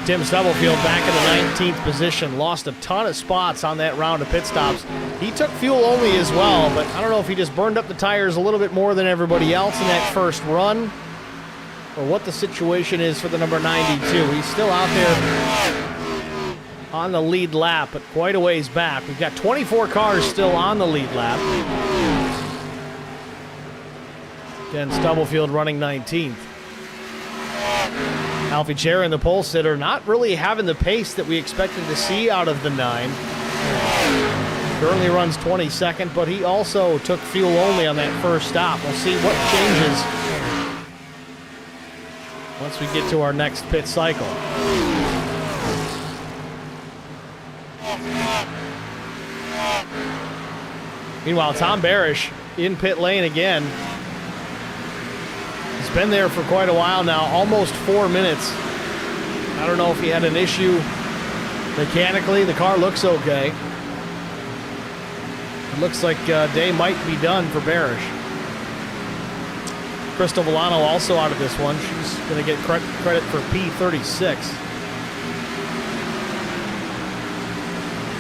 S1: Tim Stubblefield back in the 19th position. Lost a ton of spots on that round of pit stops. He took fuel only as well, but I don't know if he just burned up the tires a little bit more than everybody else in that first run, or what the situation is for the number 92. He's still out there on the lead lap, but quite a ways back. We've got 24 cars still on the lead lap. Again, Stubblefield running 19th. Alfie Cher and the pole sitter not really having the pace that we expected to see out of the 9. Currently runs 22nd, but he also took fuel only on that first stop. We'll see what changes once we get to our next pit cycle. Meanwhile, Tom Barish in pit lane again. He's been there for quite a while now, almost 4 minutes. I don't know if he had an issue mechanically. The car looks okay. It looks like day might be done for Barish. Crystal Milano also out of this one. She's going to get credit for P36.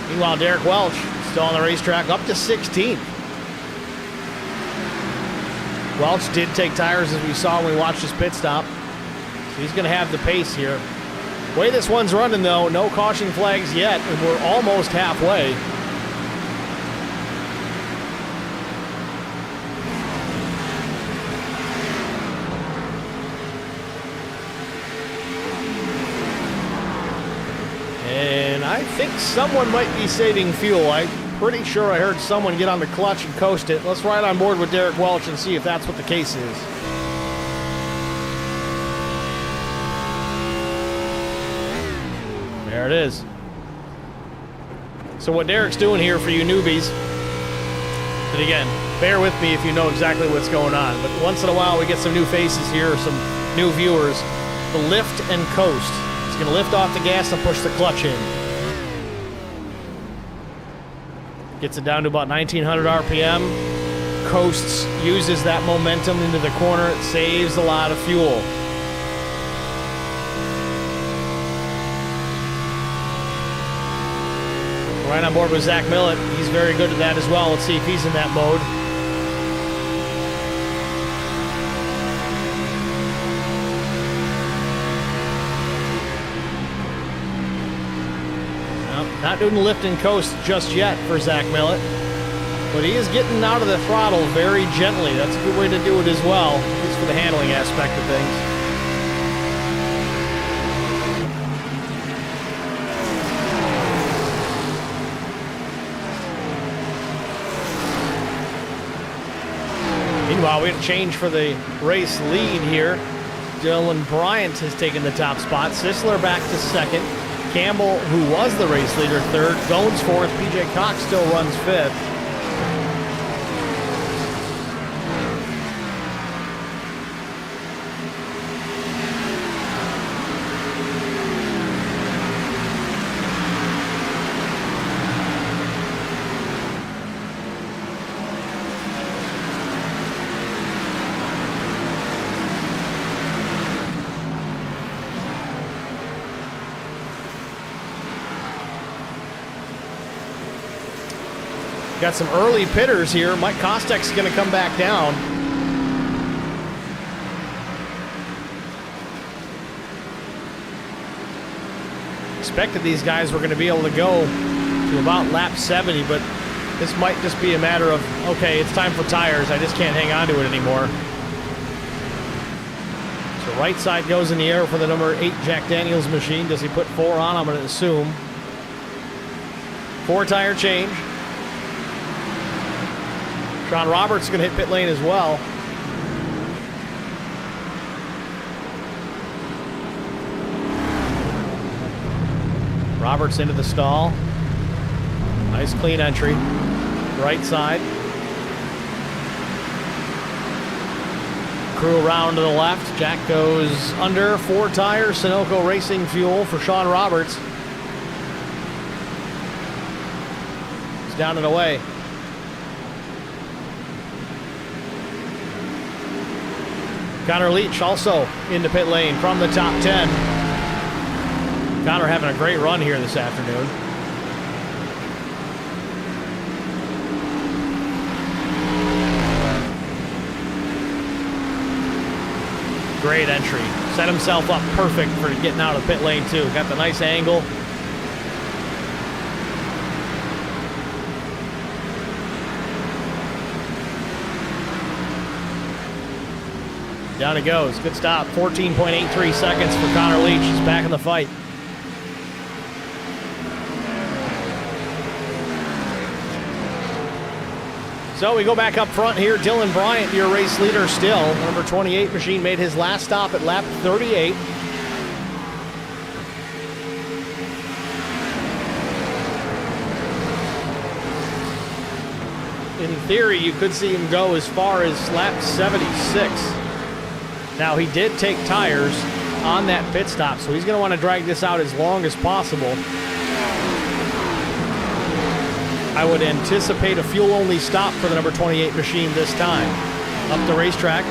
S1: Meanwhile, Derek Welch still on the racetrack, up to 16th. Welch did take tires, as we saw when we watched his pit stop. So he's going to have the pace here. The way this one's running, though, no caution flags yet, and we're almost halfway. And I think someone might be saving fuel. I'm pretty sure I heard someone get on the clutch and coast it. Let's ride on board with Derek Welch and see if that's what the case is. There it is. So what Derek's doing here for you newbies, and again, bear with me if you know exactly what's going on, but once in a while we get some new faces here, some new viewers. The lift and coast. He's going to lift off the gas and push the clutch in. Gets it down to about 1900 RPM. Coasts, uses that momentum into the corner. It saves a lot of fuel. Right on board with Zach Millett. He's very good at that as well. Let's see if he's in that mode. Not doing the lift and coast just yet for Zach Millett, but he is getting out of the throttle very gently. That's a good way to do it as well, at least for the handling aspect of things. Meanwhile, we have a change for the race lead here. Dylan Bryant has taken the top spot. Sisler back to second. Campbell, who was the race leader, third. Gones fourth. PJ Cox still runs fifth. Got some early pitters here. Mike Kostek's going to come back down. Expected these guys were going to be able to go to about lap 70, but this might just be a matter of, okay, it's time for tires. I just can't hang on to it anymore. So right side goes in the air for the number 8 Jack Daniels machine. Does he put 4 on? I'm going to assume. 4 tire change. Sean Roberts is going to hit pit lane as well. Roberts into the stall. Nice clean entry. Right side. Crew around to the left. Jack goes under. 4 tires. Sunoco Racing fuel for Sean Roberts. He's down and away. Connor Leach also into pit lane from the top 10. Connor having a great run here this afternoon. Great entry. Set himself up perfect for getting out of pit lane too. Got the nice angle. Down it goes. Good stop. 14.83 seconds for Connor Leach. He's back in the fight. So we go back up front here. Dylan Bryant, your race leader still. Number 28 machine made his last stop at lap 38. In theory, you could see him go as far as lap 76. Now, he did take tires on that pit stop, so he's going to want to drag this out as long as possible. I would anticipate a fuel-only stop for the number 28 machine this time. Up the racetrack.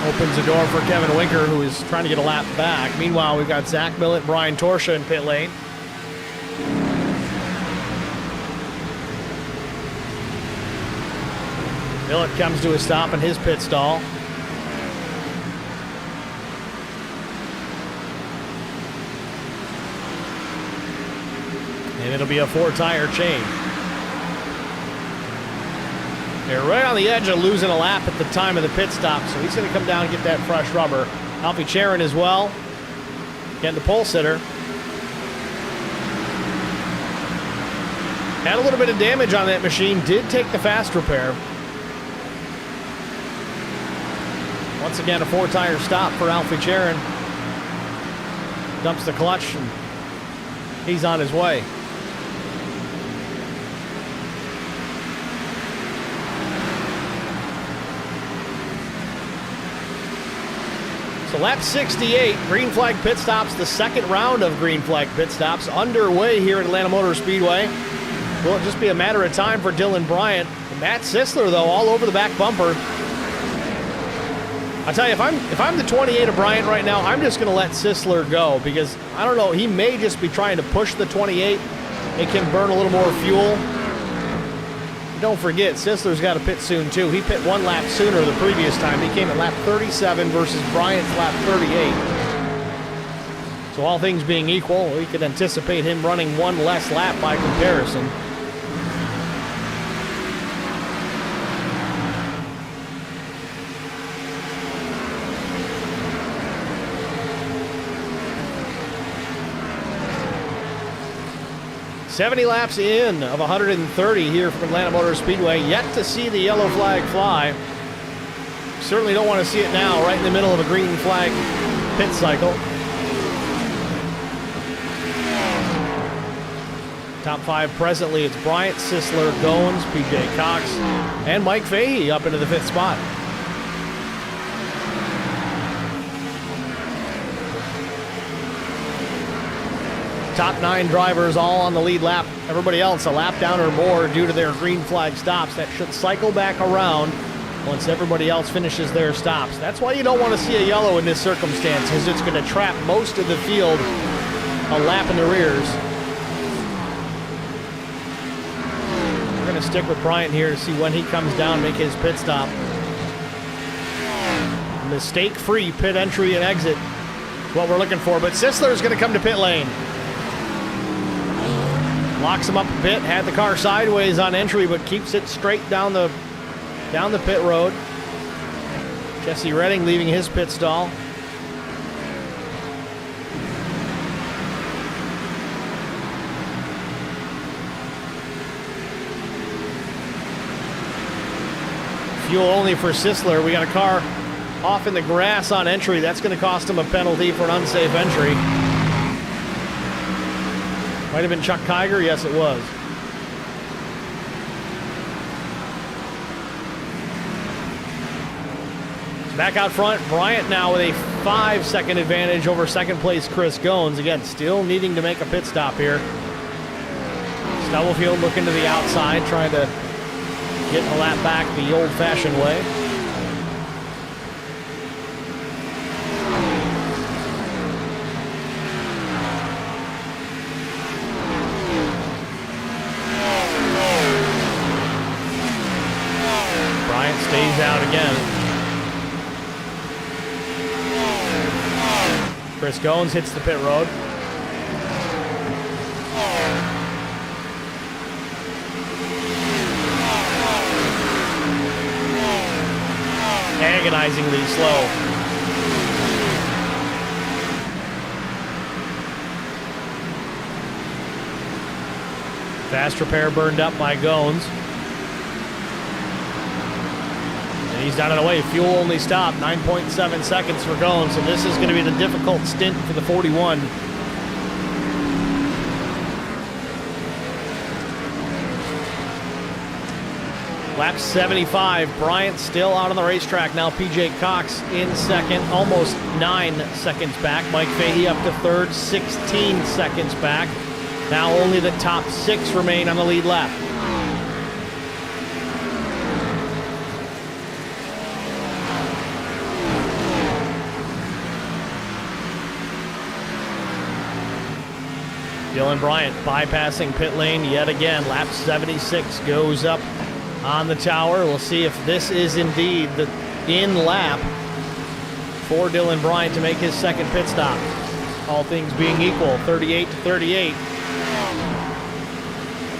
S1: Opens the door for Kevin Winker, who is trying to get a lap back. Meanwhile, we've got Zach Millett, Brian Torsha in pit lane. Millett comes to a stop in his pit stall. And it'll be a 4-tire change. They're right on the edge of losing a lap at the time of the pit stop, so he's going to come down and get that fresh rubber. Alfie Charon as well, getting the pole sitter. Had a little bit of damage on that machine, did take the fast repair. Once again, a 4-tire stop for Alfie Charon. Dumps the clutch and He's on his way. So lap 68, green flag pit stops, the second round of green flag pit stops underway here at Atlanta Motor Speedway. Will it just be a matter of time for Dylan Bryant? Matt Sisler, though, all over the back bumper. I tell you, if I'm the 28 of Bryant right now, I'm just going to let Sisler go because, I don't know, he may just be trying to push the 28. It can burn a little more fuel. Don't forget, Sisler's got to pit soon, too. He pit one lap sooner the previous time. He came at lap 37 versus Bryant's lap 38. So all things being equal, we could anticipate him running one less lap by comparison. "70 laps in of 130 here from Atlanta Motor Speedway. Yet to see the yellow flag fly. Certainly don't want to see it now, right in the middle of a green flag pit cycle. Top 5 presently, it's Bryant, Sisler, Goins, PJ Cox, and Mike Fahey up into the 5th spot. Top 9 drivers all on the lead lap. Everybody else a lap down or more due to their green flag stops. That should cycle back around once everybody else finishes their stops. That's why you don't want to see a yellow in this circumstance, because it's going to trap most of the field a lap in the rears. We're going to stick with Bryant here to see when he comes down, make his pit stop. Mistake-free pit entry and exit is what we're looking for, but Sisler is going to come to pit lane. Locks him up a bit, had the car sideways on entry, but keeps it straight down the pit road. Jesse Redding leaving his pit stall. Fuel only for Sisler. We got a car off in the grass on entry. That's going to cost him a penalty for an unsafe entry. Might have been Chuck Kiger. Yes, it was. Back out front, Bryant now with a 5-second advantage over second place Chris Goins. Again, still needing to make a pit stop here. Stubblefield looking to the outside, trying to get a lap back the old-fashioned way. Bryant stays out again. Chris Goins hits the pit road. Agonizingly slow. Fast repair burned up by Goins. And he's down and away. Fuel only stop, 9.7 seconds for Goins. So this is going to be the difficult stint for the 41. Lap 75, Bryant still out on the racetrack. Now PJ Cox in second, almost 9 seconds back. Mike Fahey up to third, 16 seconds back. Now only the top 6 remain on the lead lap. Dylan Bryant bypassing pit lane yet again. Lap 76 goes up on the tower. We'll see if this is indeed the in lap for Dylan Bryant to make his second pit stop. All things being equal, 38 to 38.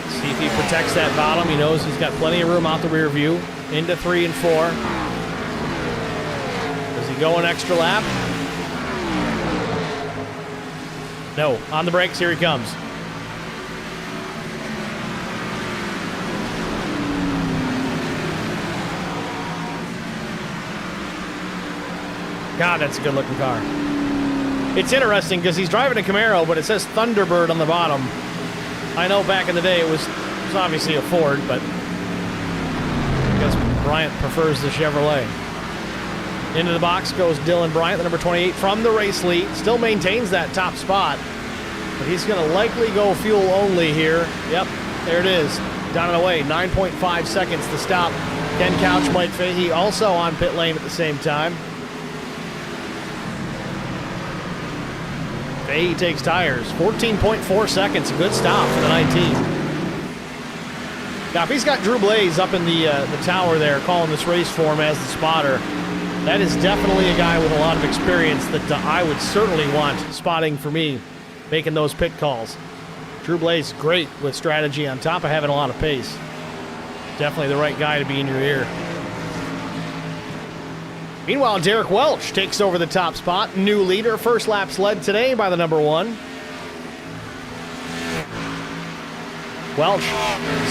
S1: See if he protects that bottom. He knows he's got plenty of room out the rear view. Into 3 and 4. Does he go an extra lap? No. On the brakes, here he comes. God, that's a good-looking car. It's interesting because he's driving a Camaro, but it says Thunderbird on the bottom. I know back in the day it was obviously a Ford, but I guess Bryant prefers the Chevrolet. Into the box goes Dylan Bryant, the number 28 from the race lead. Still maintains that top spot, but he's going to likely go fuel only here. Yep, there it is. Down and away, 9.5 seconds to stop. Ken Couch, Mike Fahey also on pit lane at the same time. Fahey takes tires. 14.4 seconds, a good stop for the 19. Now, if he's got Drew Blaze up in the tower there calling this race for him as the spotter, that is definitely a guy with a lot of experience that I would certainly want spotting for me, making those pit calls. Drew Blaze, great with strategy on top of having a lot of pace. Definitely the right guy to be in your ear. Meanwhile, Derek Welch takes over the top spot. New leader, first laps led today by the number 1. Welch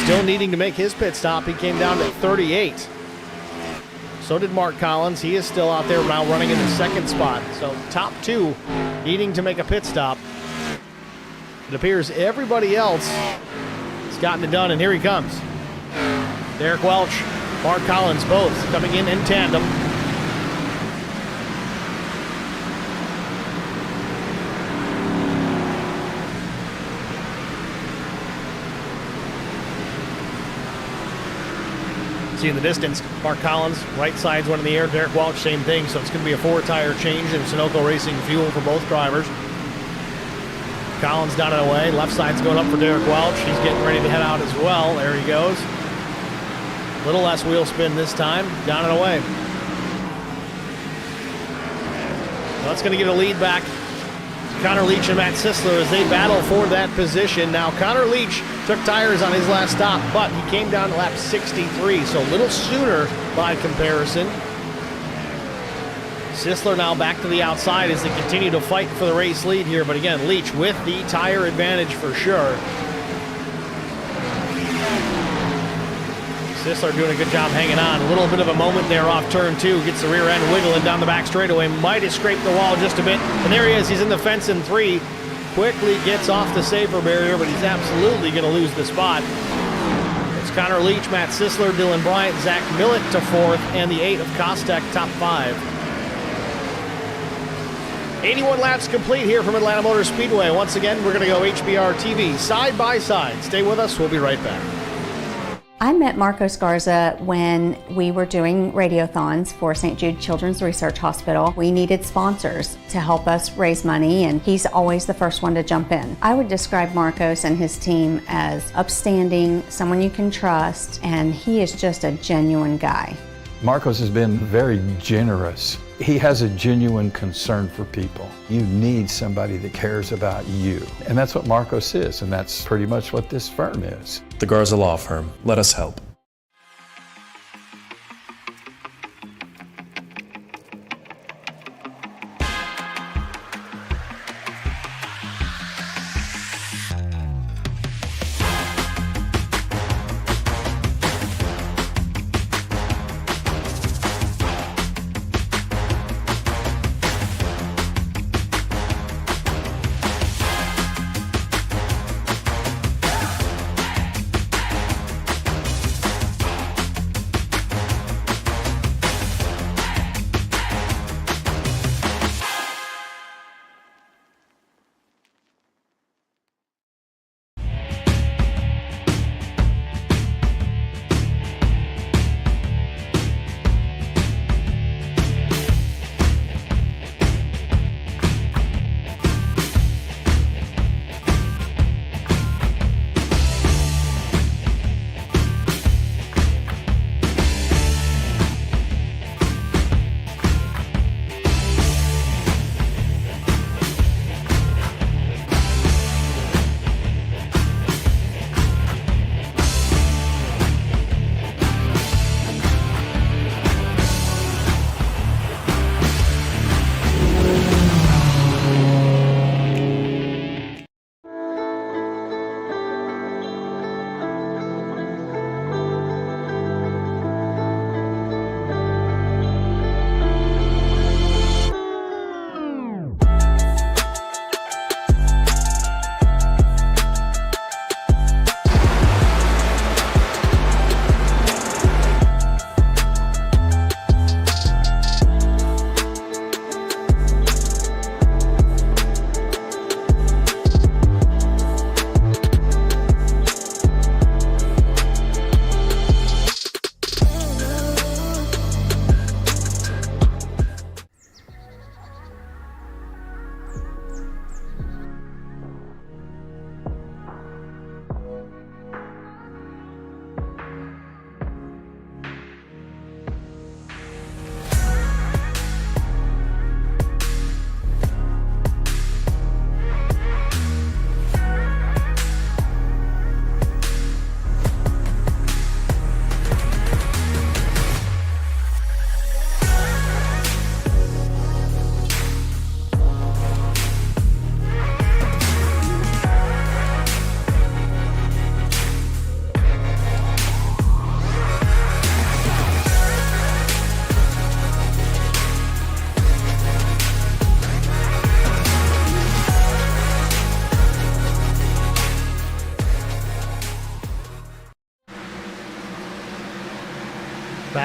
S1: still needing to make his pit stop. He came down to 38. So did Mark Collins. He is still out there now running in the second spot. So top 2 needing to make a pit stop. It appears everybody else has gotten it done, and here he comes. Derek Welch, Mark Collins, both coming in tandem. See in the distance, Mark Collins, right side's one in the air. Derek Welch, same thing. So it's going to be a 4-tire change in Sunoco Racing fuel for both drivers. Collins down and away. Left side's going up for Derek Welch. He's getting ready to head out as well. There he goes. A little less wheel spin this time. Down and away. Well, that's going to give a lead back to Connor Leach and Matt Sisler as they battle for that position. Now, Connor Leach took tires on his last stop, but he came down to lap 63, so a little sooner by comparison. Sisler now back to the outside as they continue to fight for the race lead here, but again, Leach with the tire advantage for sure. Sisler doing a good job hanging on. A little bit of a moment there off turn 2. Gets the rear end wiggling down the back straightaway. Might have scraped the wall just a bit. And there he is. He's in the fence in 3. Quickly gets off the safer barrier, but he's absolutely going to lose the spot. It's Connor Leach, Matt Sisler, Dylan Bryant, Zach Millett to 4th, and the 8 of Kostek top 5. 81 laps complete here from Atlanta Motor Speedway. Once again, we're going to go HBR TV side by side. Stay with us. We'll be right back.
S3: I met Marco Scarza when we were doing radiothons for St. Jude Children's Research Hospital. We needed sponsors to help us raise money, and he's always the first one to jump in. I would describe Marcos and his team as upstanding, someone you can trust, and he is just a genuine guy.
S4: Marcos has been very generous. He has a genuine concern for people. You need somebody that cares about you. And that's what Marcos is, and that's pretty much what this firm is.
S5: The Garza Law Firm. Let us help.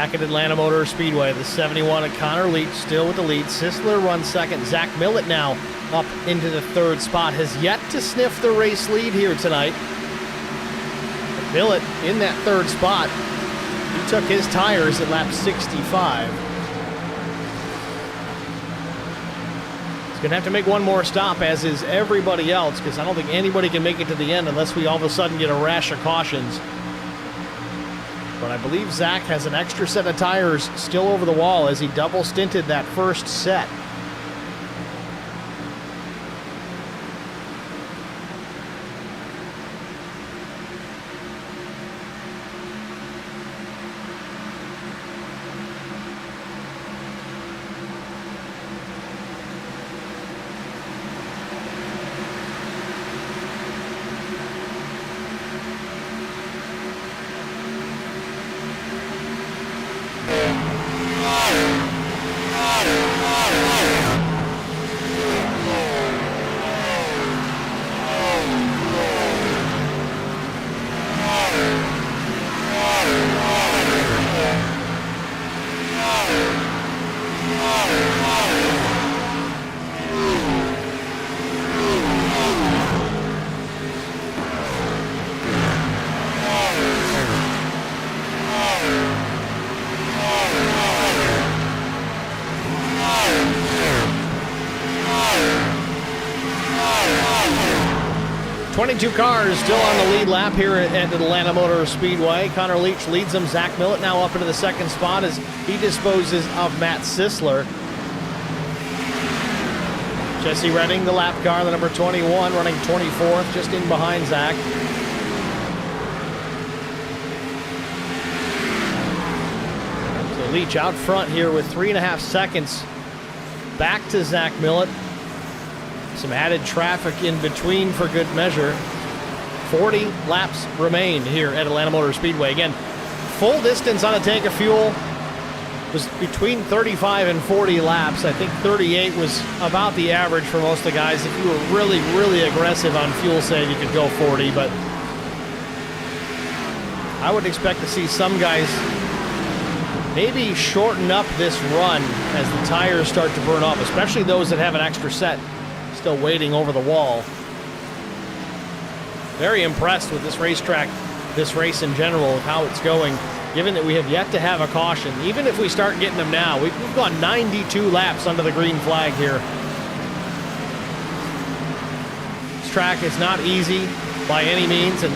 S1: Back at Atlanta Motor Speedway, the 71 at Connor Leach still with the lead. Sisler runs second. Zach Millett now up into the third spot. Has yet to sniff the race lead here tonight. Millett in that third spot. He took his tires at lap 65. He's going to have to make one more stop, as is everybody else, because I don't think anybody can make it to the end unless we all of a sudden get a rash of cautions. But I believe Zach has an extra set of tires still over the wall as he double stinted that first set. Two cars still on the lead lap here at Atlanta Motor Speedway. Connor Leach leads them. Zach Millett now up into the second spot as he disposes of Matt Sisler. Jesse Redding, the lap car, the number 21, running 24th, just in behind Zach. So Leach out front here with 3.5 seconds. Back to Zach Millett. Some added traffic in between for good measure. 40 laps remain here at Atlanta Motor Speedway. Again, full distance on a tank of fuel was between 35 and 40 laps. I think 38 was about the average for most of the guys. If you were really, really aggressive on fuel save, you could go 40, but I would expect to see some guys maybe shorten up this run as the tires start to burn off, especially those that have an extra set still waiting over the wall. Very impressed with this racetrack, this race in general, how it's going, given that we have yet to have a caution. Even if we start getting them now, we've gone 92 laps under the green flag here. This track is not easy by any means, and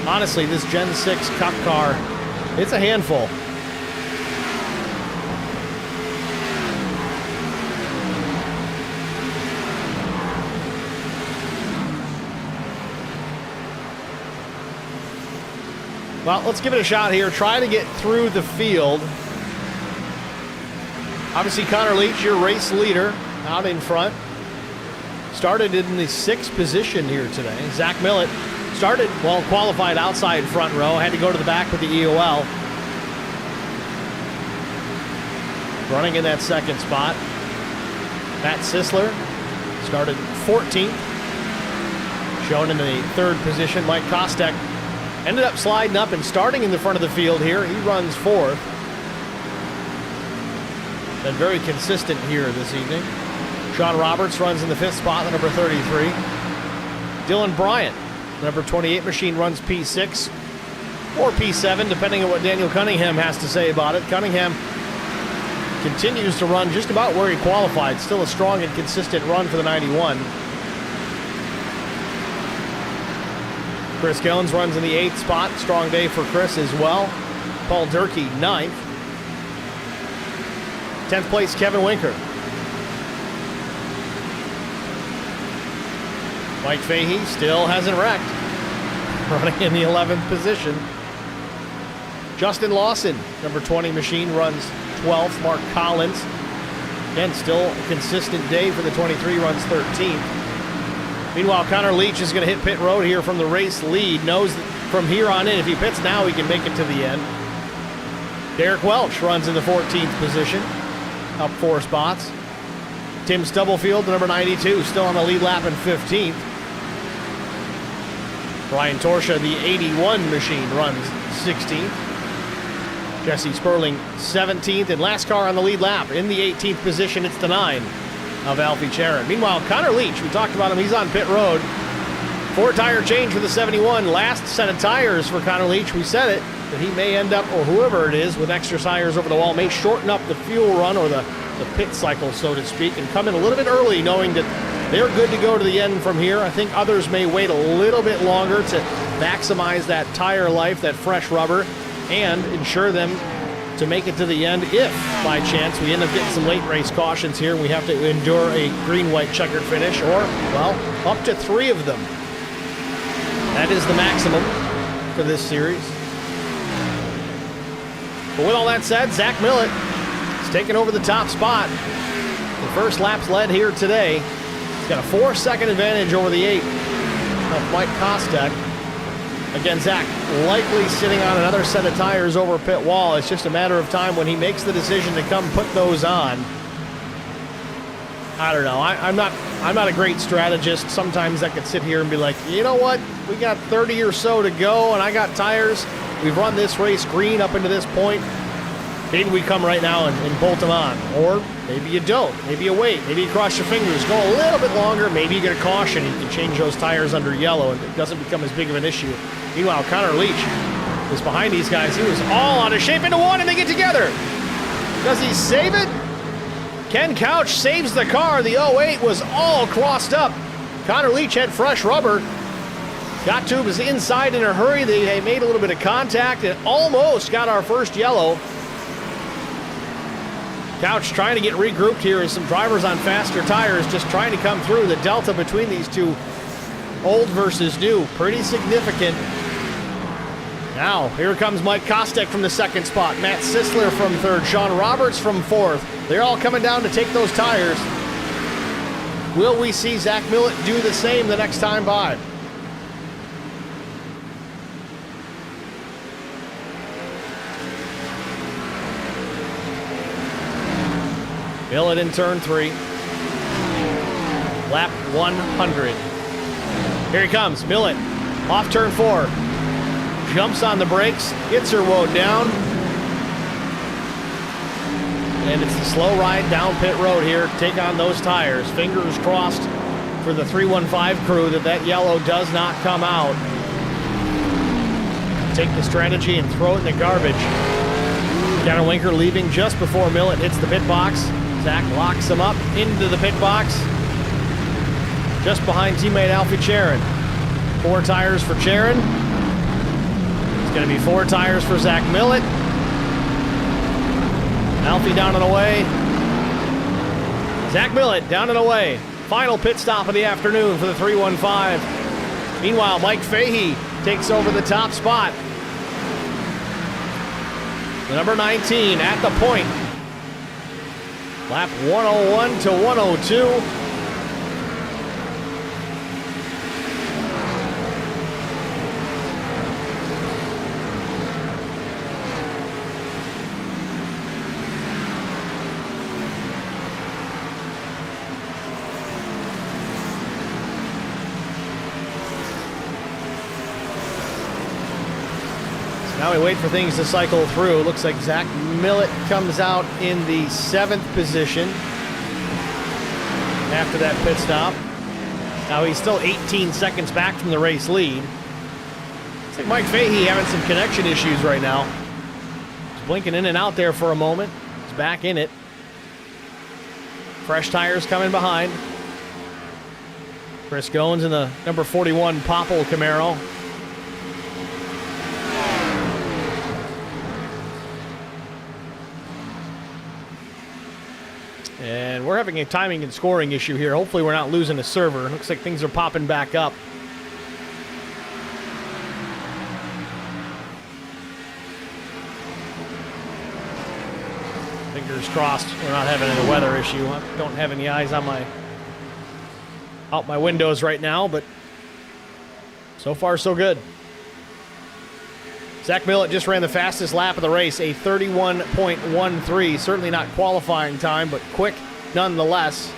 S1: honestly, this Gen 6 Cup car, it's a handful. Well, let's give it a shot here. Try to get through the field. Obviously, Connor Leach, your race leader, out in front. Started in the 6th position here today. Zach Millett started, well, qualified outside front row. Had to go to the back with the EOL. Running in that second spot. Matt Sisler started 14th. Shown in the 3rd position. Mike Kostek ended up sliding up and starting in the front of the field here. He runs 4th. Been very consistent here this evening. Sean Roberts runs in the 5th spot, the number 33. Dylan Bryant, the number 28 machine, runs P6 or P7, depending on what Daniel Cunningham has to say about it. Cunningham continues to run just about where he qualified. Still a strong and consistent run for the 91. Chris Jones runs in the 8th spot. Strong day for Chris as well. Paul Durkee, 9th. 10th place, Kevin Winker. Mike Fahey still hasn't wrecked. Running in the 11th position. Justin Lawson, number 20 machine, runs 12th. Mark Collins, again, still a consistent day for the 23, runs 13th. Meanwhile, Connor Leach is going to hit pit road here from the race lead. Knows that from here on in, if he pits now, he can make it to the end. Derek Welch runs in the 14th position, up 4 spots. Tim Stubblefield, the number 92, still on the lead lap in 15th. Brian Torsha, the 81 machine, runs 16th. Jesse Sperling 17th, and last car on the lead lap in the 18th position. It's the 9 of Alfie Charon. Meanwhile, Connor Leach, we talked about him, he's on pit road. 4-tire change for the 71. Last set of tires for Connor Leach. We said it, that he may end up, or whoever it is, with extra tires over the wall, may shorten up the fuel run or the pit cycle, so to speak, and come in a little bit early, knowing that they're good to go to the end from here. I think others may wait a little bit longer to maximize that tire life, that fresh rubber, and ensure them to make it to the end if, by chance, we end up getting some late race cautions here and we have to endure a green-white checkered finish, or, well, up to 3 of them. That is the maximum for this series. But with all that said, Zach Millett is taking over the top spot. The first lap's led here today. He's got a 4-second advantage over the 8 of Mike Kostek. Again, Zach likely sitting on another set of tires over pit wall. It's just a matter of time when he makes the decision to come put those on. I don't know. I'm not a great strategist. Sometimes I could sit here and be like, you know what? We got 30 or so to go, and I got tires. We've run this race green up into this point. Maybe we come right now and bolt them on. Or maybe you don't. Maybe you wait. Maybe you cross your fingers. Go a little bit longer. Maybe you get a caution. You can change those tires under yellow, and it doesn't become as big of an issue. Meanwhile, Connor Leach is behind these guys. He was all out of shape into one, and they get together. Does he save it? Ken Couch saves the car. The 08 was all crossed up. Connor Leach had fresh rubber. Got to his inside in a hurry. They made a little bit of contact and almost got our first yellow. Couch trying to get regrouped here as some drivers on faster tires just trying to come through. The delta between these two, old versus new, pretty significant. Now, here comes Mike Kostek from the 2nd spot. Matt Sisler from 3rd. Sean Roberts from 4th. They're all coming down to take those tires. Will we see Zach Millett do the same the next time by? Millett in turn 3. Lap 100. Here he comes, Millett. Off turn 4. Jumps on the brakes, gets her woe down. And it's a slow ride down pit road here. Take on those tires. Fingers crossed for the 315 crew that yellow does not come out. Take the strategy and throw it in the garbage. Tanner Winker leaving just before Millett hits the pit box. Zach locks him up into the pit box. Just behind teammate Alfie Charon. 4 tires for Charon. It's going to be 4 tires for Zach Millett. Alfie down and away. Zach Millett down and away. Final pit stop of the afternoon for the 315. Meanwhile, Mike Fahey takes over the top spot. The number 19 at the point. Lap 101 to 102. Now we wait for things to cycle through. Looks like Zach Millett comes out in the 7th position after that pit stop. Now he's still 18 seconds back from the race lead. Looks like Mike Fahey having some connection issues right now. He's blinking in and out there for a moment. He's back in it. Fresh tires coming behind. Chris Goins in the number 41 Popple Camaro. And we're having a timing and scoring issue here. Hopefully we're not losing a server. Looks like things are popping back up. Fingers crossed we're not having any weather issue. I don't have any eyes on out my windows right now, but so far so good. Zach Millett just ran the fastest lap of the race, a 31.13. Certainly not qualifying time, but quick nonetheless.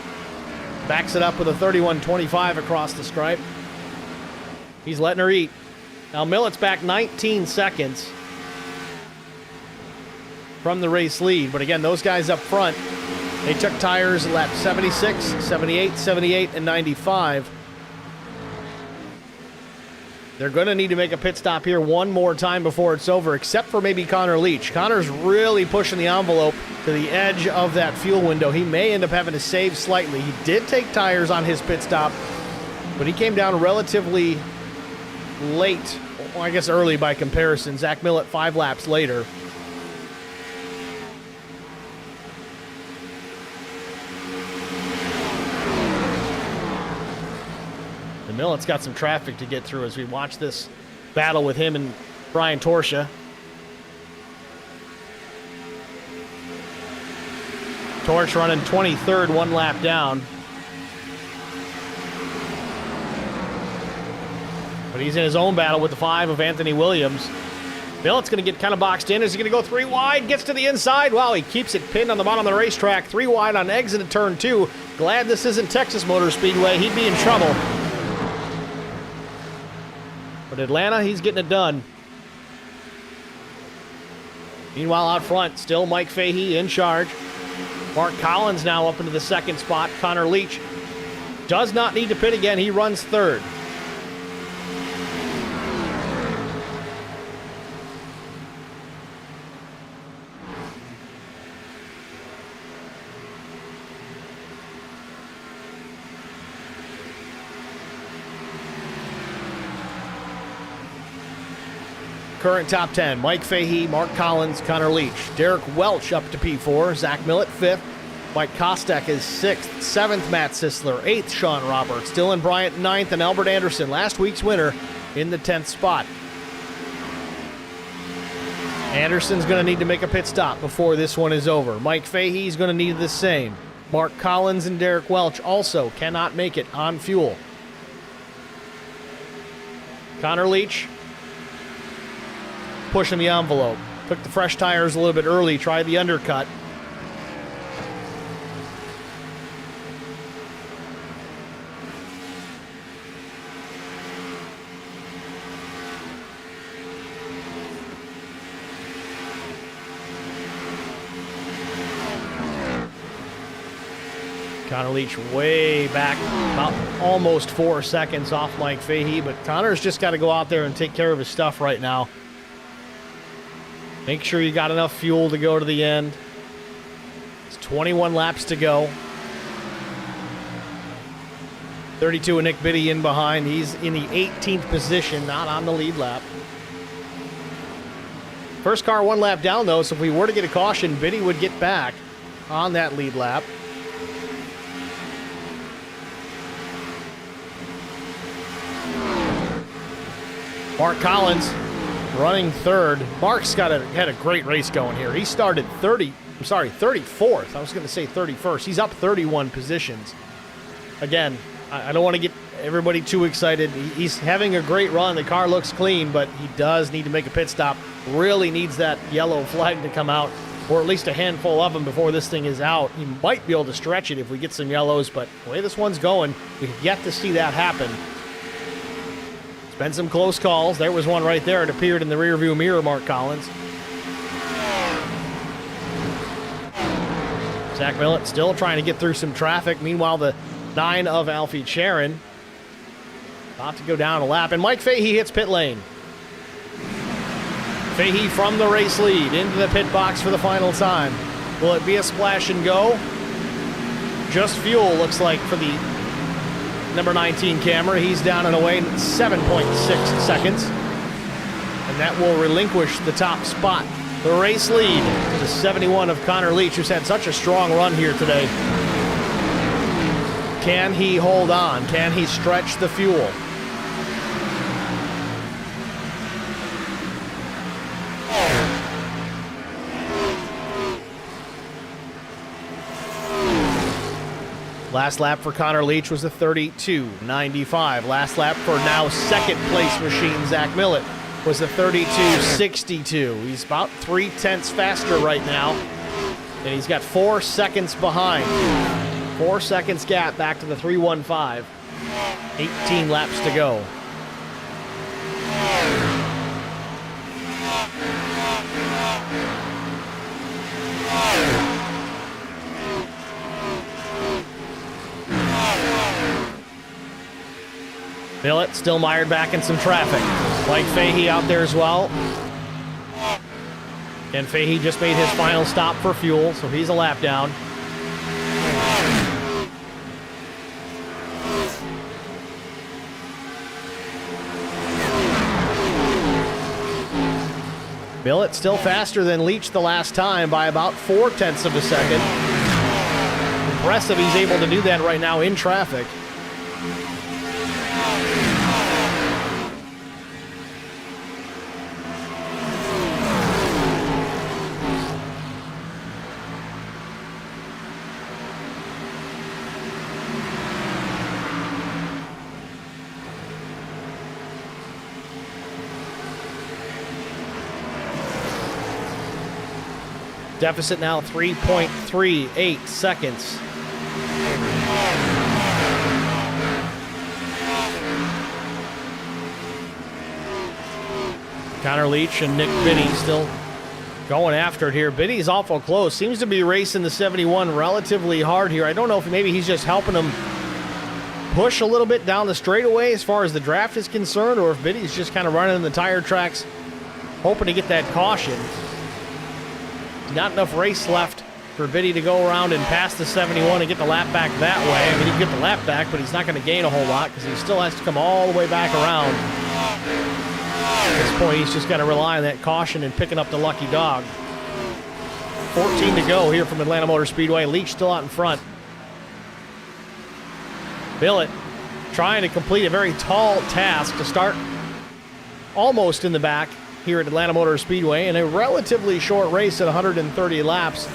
S1: Backs it up with a 31.25 across the stripe. He's letting her eat. Now Millett's back 19 seconds. from the race lead. But again, those guys up front, they took tires at lap 76, 78, 78, and 95. They're going to need to make a pit stop here one more time before it's over, except for maybe Connor Leach. Connor's really pushing the envelope to the edge of that fuel window. He may end up having to save slightly. He did take tires on his pit stop, but he came down relatively late. Well, I guess early by comparison. Zach Millett 5 laps later. Millett's got some traffic to get through as we watch this battle with him and Brian Torsha. Torch running 23rd, 1 lap down. But he's in his own battle with the 5 of Anthony Williams. Millett's going to get kind of boxed in. Is he going to go 3 wide? Gets to the inside. Wow, he keeps it pinned on the bottom of the racetrack. 3 wide on exit of turn 2. Glad this isn't Texas Motor Speedway. He'd be in trouble. But Atlanta, he's getting it done. Meanwhile, out front, still Mike Fahey in charge. Mark Collins now up into the 2nd spot. Connor Leach does not need to pit again. He runs 3rd. Current top 10, Mike Fahey, Mark Collins, Connor Leach. Derek Welch up to P4, Zach Millett 5th, Mike Kostek is 6th, 7th Matt Sisler, 8th Sean Roberts, Dylan Bryant 9th, and Albert Anderson, last week's winner, in the 10th spot. Anderson's going to need to make a pit stop before this one is over. Mike Fahey's going to need the same. Mark Collins and Derek Welch also cannot make it on fuel. Connor Leach pushing the envelope. Took the fresh tires a little bit early, tried the undercut. Connor Leach way back, about almost 4 seconds off Mike Fahey, but Connor's just got to go out there and take care of his stuff right now. Make sure you got enough fuel to go to the end. It's 21 laps to go. 32 and Nick Biddy in behind. He's in the 18th position, not on the lead lap. First car 1 lap down, though, so if we were to get a caution, Biddy would get back on that lead lap. Mark Collins running 3rd. Mark's had a great race going here. He started 34th. I was going to say 31st. He's up 31 positions. Again, I don't want to get everybody too excited. He's having a great run. The car looks clean, but he does need to make a pit stop. Really needs that yellow flag to come out, or at least a handful of them before this thing is out. He might be able to stretch it if we get some yellows, but the way this one's going, we've yet to see that happen. Been some close calls. There was one right there. It appeared in the rearview mirror, Mark Collins. Zach Millett still trying to get through some traffic. Meanwhile, the 9 of Alfie Sharon about to go down a lap. And Mike Fahey hits pit lane. Fahey from the race lead into the pit box for the final time. Will it be a splash and go? Just fuel, looks like, for the number 19 camera. He's down and away in 7.6 seconds. And that will relinquish the top spot. The race lead to the 71 of Connor Leach, who's had such a strong run here today. Can he hold on? Can he stretch the fuel? Last lap for Connor Leach was a 32.95. Last lap for now second place machine Zach Millett was a 32.62. He's about 3/10 faster right now, and he's got 4 seconds behind. 4 seconds gap back to the 3:15. 18 laps to go. Billett still mired back in some traffic. Mike Fahey out there as well. And Fahey just made his final stop for fuel, so he's a lap down. Billett still faster than Leach the last time by about 0.4 of a second. Impressive he's able to do that right now in traffic. Deficit now 3.38 seconds. Connor Leach and Nick Biddy still going after it here. Biddy's awful close. Seems to be racing the 71 relatively hard here. I don't know if maybe he's just helping him push a little bit down the straightaway as far as the draft is concerned, or if Biddy's just kind of running the tire tracks hoping to get that caution. Not enough race left for Biddy to go around and pass the 71 and get the lap back that way. I mean, he can get the lap back, but he's not going to gain a whole lot because he still has to come all the way back around. At this point, he's just got to rely on that caution and picking up the lucky dog. 14 to go here from Atlanta Motor Speedway. Leach still out in front. Billett trying to complete a very tall task to start almost in the back here at Atlanta Motor Speedway in a relatively short race at 130 laps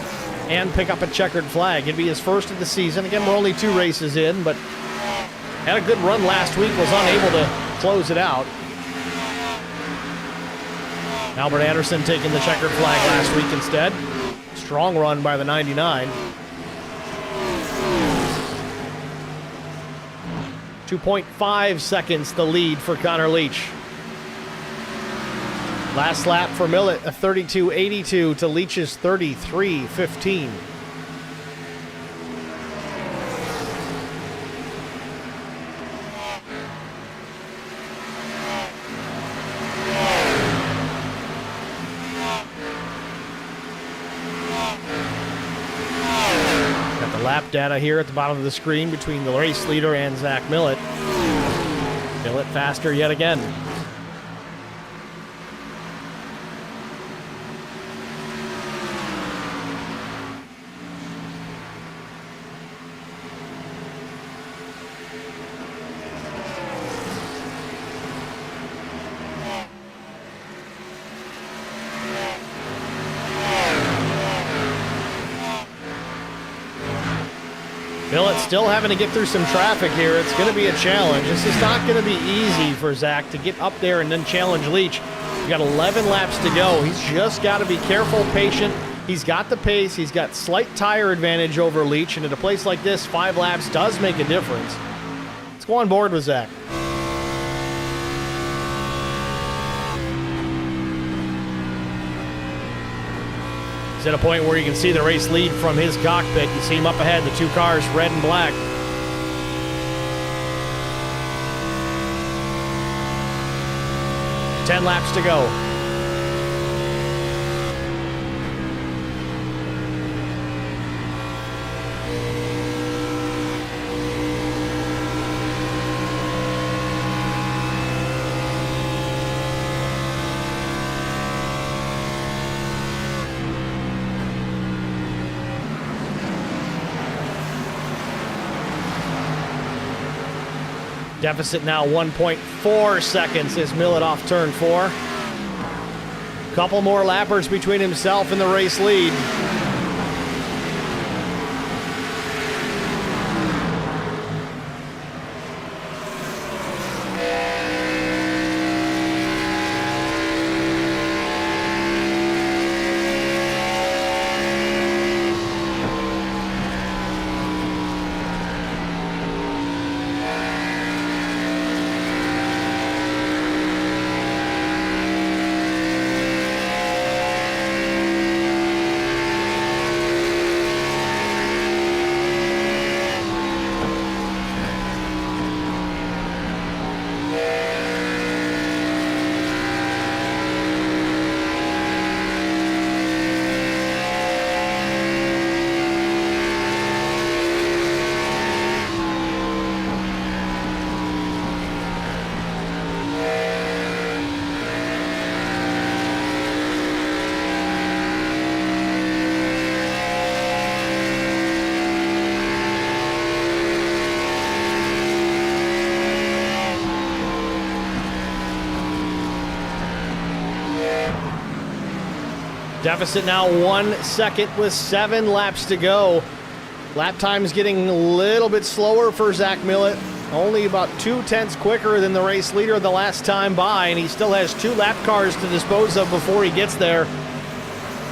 S1: and pick up a checkered flag. It'd be his first of the season. Again, we're only 2 races in, but had a good run last week, was unable to close it out. Albert Anderson taking the checkered flag last week instead. Strong run by the 99. 2.5 seconds the lead for Connor Leach. Last lap for Millett, a 32.82 to Leach's 33.15. Got the lap data here at the bottom of the screen between the race leader and Zach Millett. Millett faster yet again. Billett still having to get through some traffic here. It's going to be a challenge. This is not going to be easy for Zach to get up there and then challenge Leach. We've got 11 laps to go. He's just got to be careful, patient. He's got the pace. He's got slight tire advantage over Leach. And at a place like this, 5 laps does make a difference. Let's go on board with Zach. He's at a point where you can see the race lead from his cockpit. You see him up ahead, the 2 cars, red and black. Ten laps to go. Deficit now 1.4 seconds as Millett off turn 4. Couple more lappers between himself and the race lead. Deficit now 1 second with 7 laps to go. Lap time's getting a little bit slower for Zach Millett. Only about 2/10 quicker than the race leader the last time by, and he still has 2 lap cars to dispose of before he gets there.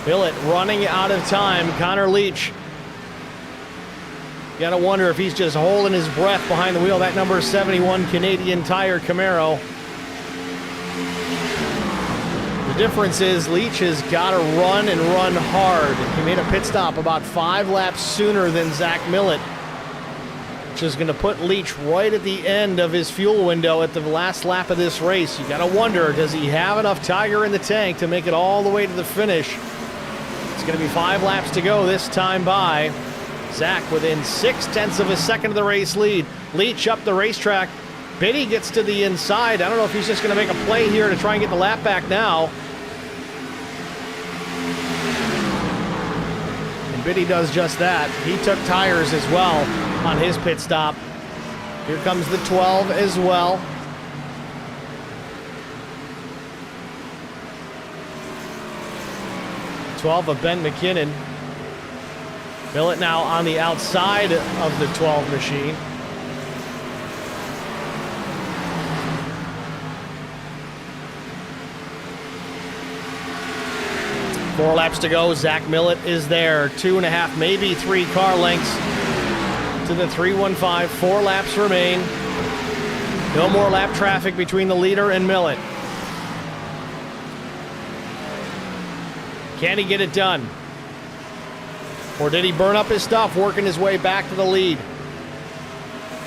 S1: Millett running out of time. Connor Leach. You gotta wonder if he's just holding his breath behind the wheel. That number 71 Canadian Tire Camaro. The difference is Leach has got to run and run hard. He made a pit stop about 5 laps sooner than Zach Millett, which is going to put Leach right at the end of his fuel window at the last lap of this race. You got to wonder, does he have enough tire in the tank to make it all the way to the finish? It's going to be 5 laps to go this time by. Zach within 0.6 of a second of the race lead. Leach up the racetrack. Biddy gets to the inside. I don't know if he's just going to make a play here to try and get the lap back now. And Biddy does just that. He took tires as well on his pit stop. Here comes the 12 as well. '12 of Ben McKinnon. Millett now on the outside of the 12 machine. Four laps to go. Zach Millett is there. 2.5, maybe 3 car lengths to the 315. 4 laps remain. No more lap traffic between the leader and Millett. Can he get it done? Or did he burn up his stuff, working his way back to the lead?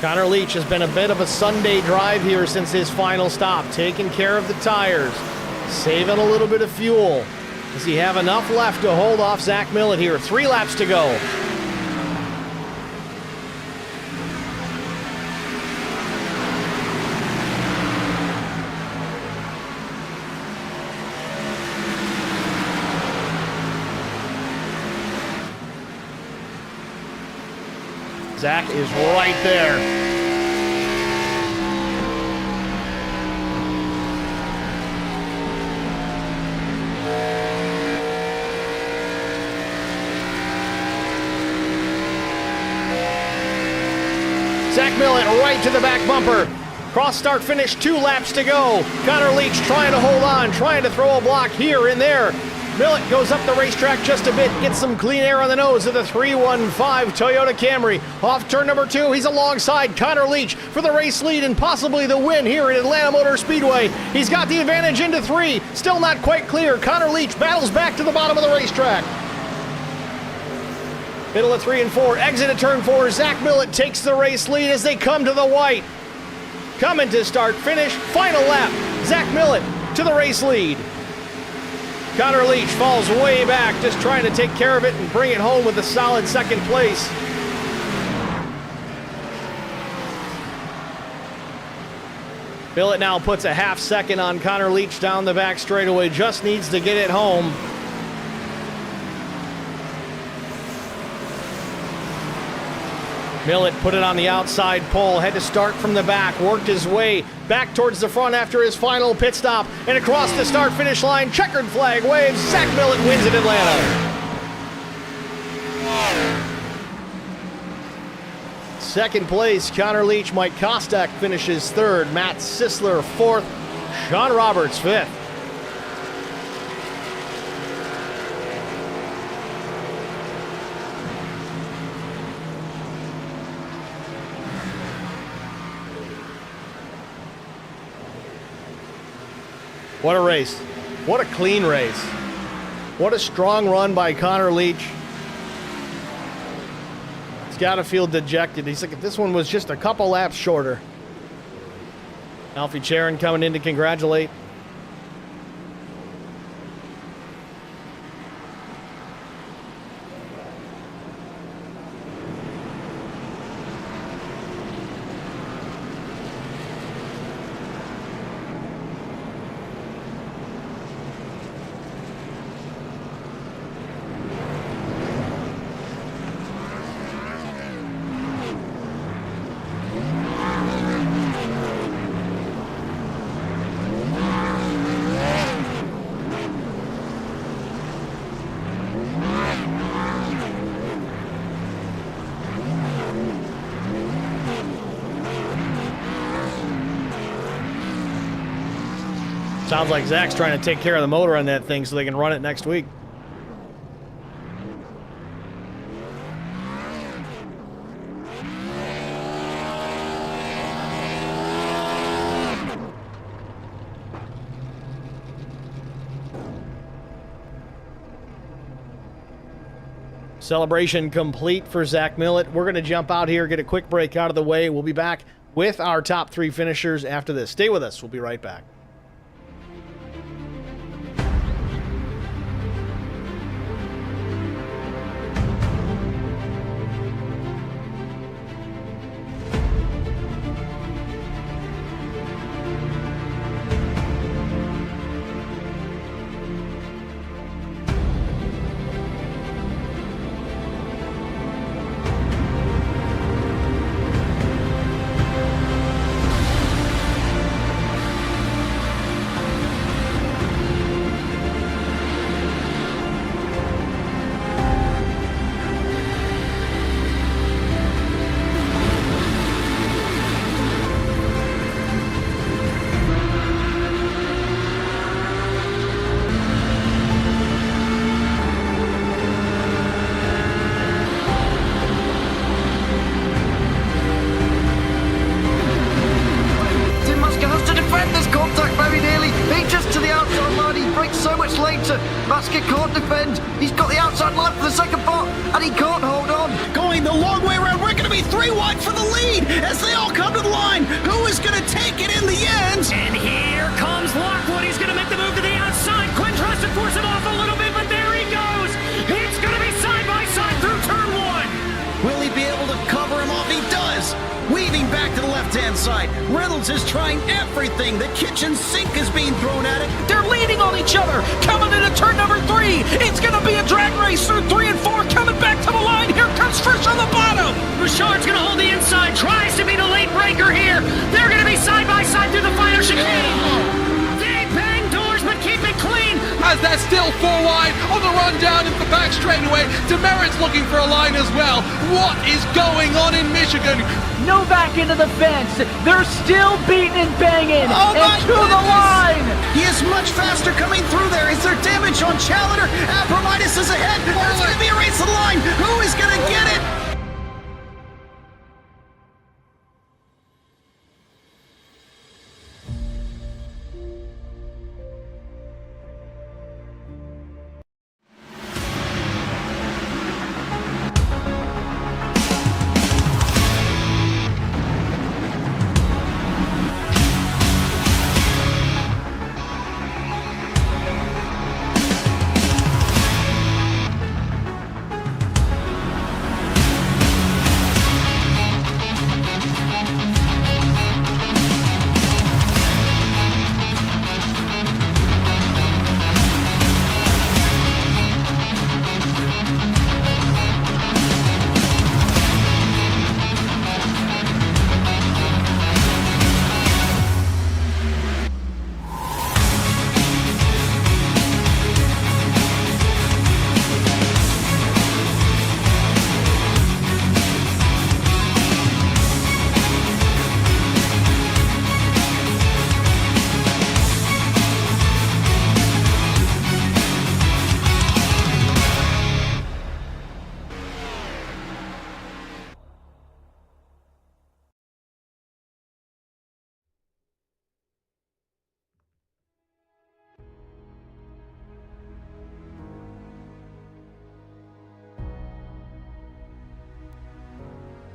S1: Connor Leach has been a bit of a Sunday drive here since his final stop, taking care of the tires, saving a little bit of fuel. Does he have enough left to hold off Zach Millett here? 3 laps to go. Zach is right there. Zach Millett right to the back bumper. Cross start finish, 2 laps to go. Connor Leach trying to hold on, trying to throw a block here and there. Millett goes up the racetrack just a bit, gets some clean air on the nose of the 315 Toyota Camry. Off turn number 2, he's alongside Connor Leach for the race lead and possibly the win here at Atlanta Motor Speedway. He's got the advantage into 3, still not quite clear. Connor Leach battles back to the bottom of the racetrack. Middle of 3 and 4, exit at turn 4. Zach Millett takes the race lead as they come to the white. Coming to start, finish, final lap. Zach Millett to the race lead. Connor Leach falls way back, just trying to take care of it and bring it home with a solid second place. Millett now puts a half second on Connor Leach down the back straightaway, just needs to get it home. Millett put it on the outside pole, had to start from the back, worked his way back towards the front after his final pit stop, and across the start-finish line, checkered flag waves. Zach Millett wins at Atlanta. Second place, Connor Leach. Mike Kostak finishes 3rd. Matt Sisler 4th. Sean Roberts 5th. What a race. What a clean race. What a strong run by Connor Leach. He's got to feel dejected. He's like, if this one was just a couple laps shorter. Alfie Charon coming in to congratulate. Sounds like Zach's trying to take care of the motor on that thing so they can run it next week. Celebration complete for Zach Millett. We're going to jump out here, get a quick break out of the way. We'll be back with our top 3 finishers after this. Stay with us. We'll be right back.
S6: Basket can't defend. He's got the outside line for the second part, and he can't hold on.
S7: Going the long way around. We're going to be 3 wide for the lead as they all come to the line. Who is going to take it in the end?
S8: And here comes Lockwood. He's going to make the move to the outside. Quinn tries to force him off a little bit, but there he goes. It's going to be side by side through turn 1.
S7: Will he be able to cover him off? He does. Weaving back to the left-hand side. Reynolds is trying everything. The kitchen sink is being thrown at it.
S6: They're leaning on each other. Coming into turn number 3. It's going to be a drag race through 3 and 4. Coming back to the line. Here comes Frisch on the bottom.
S8: Richard's going to hold the inside. Tries to be the late breaker here. They're going to be side by side through the final chicane. They bang doors, but keep it clean.
S9: As they're still 4 wide on the run down into the back straightaway. Demerit's looking for a line as well. What is going on in Michigan?
S6: Novak into the fence. They're still beating and banging. And to the line.
S7: He is much faster coming through there. Is there damage on Challenger? Abramitis is ahead. There's going to be a race to the line. Who is going to get it?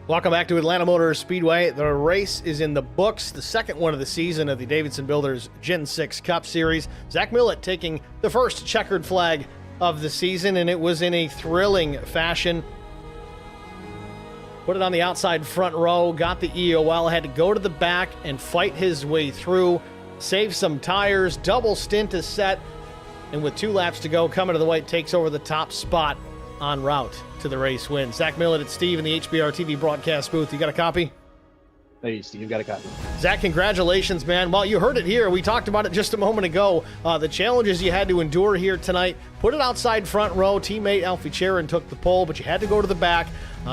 S1: Welcome back to Atlanta Motor Speedway. The race is in the books, the second one of the season of the Davidson Builders Gen 6 Cup Series. Zach Millett taking the first checkered flag of the season, and it was in a thrilling fashion. Put it on the outside front row, got the EOL, had to go to the back and fight his way through, save some tires, double stint is set, and with 2 laps to go, coming to the white, takes over the top spot en route to the race win. Zach Millett at Steve in the HBR TV broadcast booth. You got a copy?
S10: Hey, Steve, got a copy.
S1: Zach, congratulations, man. Well, you heard it here. We talked about it just a moment ago. The challenges you had to endure here tonight. Put it outside front row. Teammate Alfie Charon took the pole, but you had to go to the back.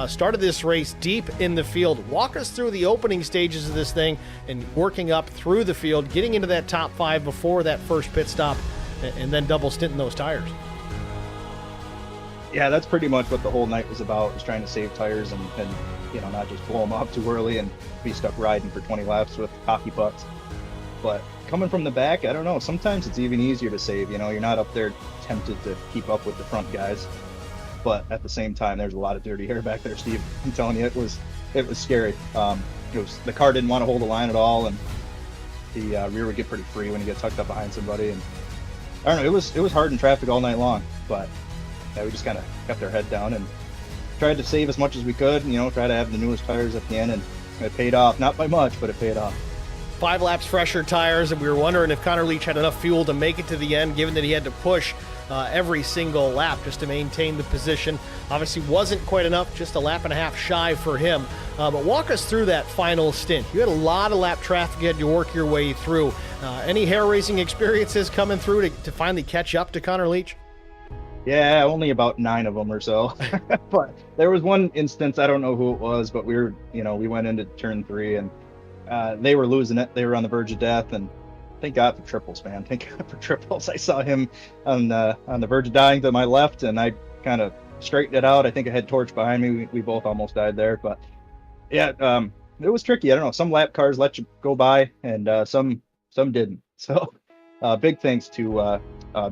S1: started this race deep in the field. Walk us through the opening stages of this thing and working up through the field, getting into that top 5 before that first pit stop, and then double stinting those tires.
S10: Yeah, that's pretty much what the whole night was about, was trying to save tires and not just blow them off too early and be stuck riding for 20 laps with hockey pucks. But coming from the back, I don't know, sometimes it's even easier to save. You're not up there tempted to keep up with the front guys. But at the same time, there's a lot of dirty hair back there, Steve. I'm telling you, it was scary. The car didn't want to hold the line at all, and the rear would get pretty free when you get tucked up behind somebody. And I don't know, it was hard in traffic all night long, but we just kind of kept our head down and tried to save as much as we could. Try to have the newest tires at the end, and it paid off. Not by much, but it paid off.
S1: 5 laps fresher tires, and we were wondering if Connor Leach had enough fuel to make it to the end, given that he had to push every single lap just to maintain the position. Obviously wasn't quite enough, just a lap and a half shy for him. But walk us through that final stint. You had a lot of lap traffic you had to work your way through. Any hair-raising experiences coming through to finally catch up to Connor Leach?
S10: Yeah, only about 9 of them or so. But there was one instance, I don't know who it was, but we went into turn 3 and they were losing it. They were on the verge of death, and thank God for triples, man. Thank God for triples. I saw him on the verge of dying to my left, and I kind of straightened it out. I think I had Torch behind me. We both almost died there, but yeah, it was tricky. I don't know. Some lap cars let you go by, and some didn't. So big thanks to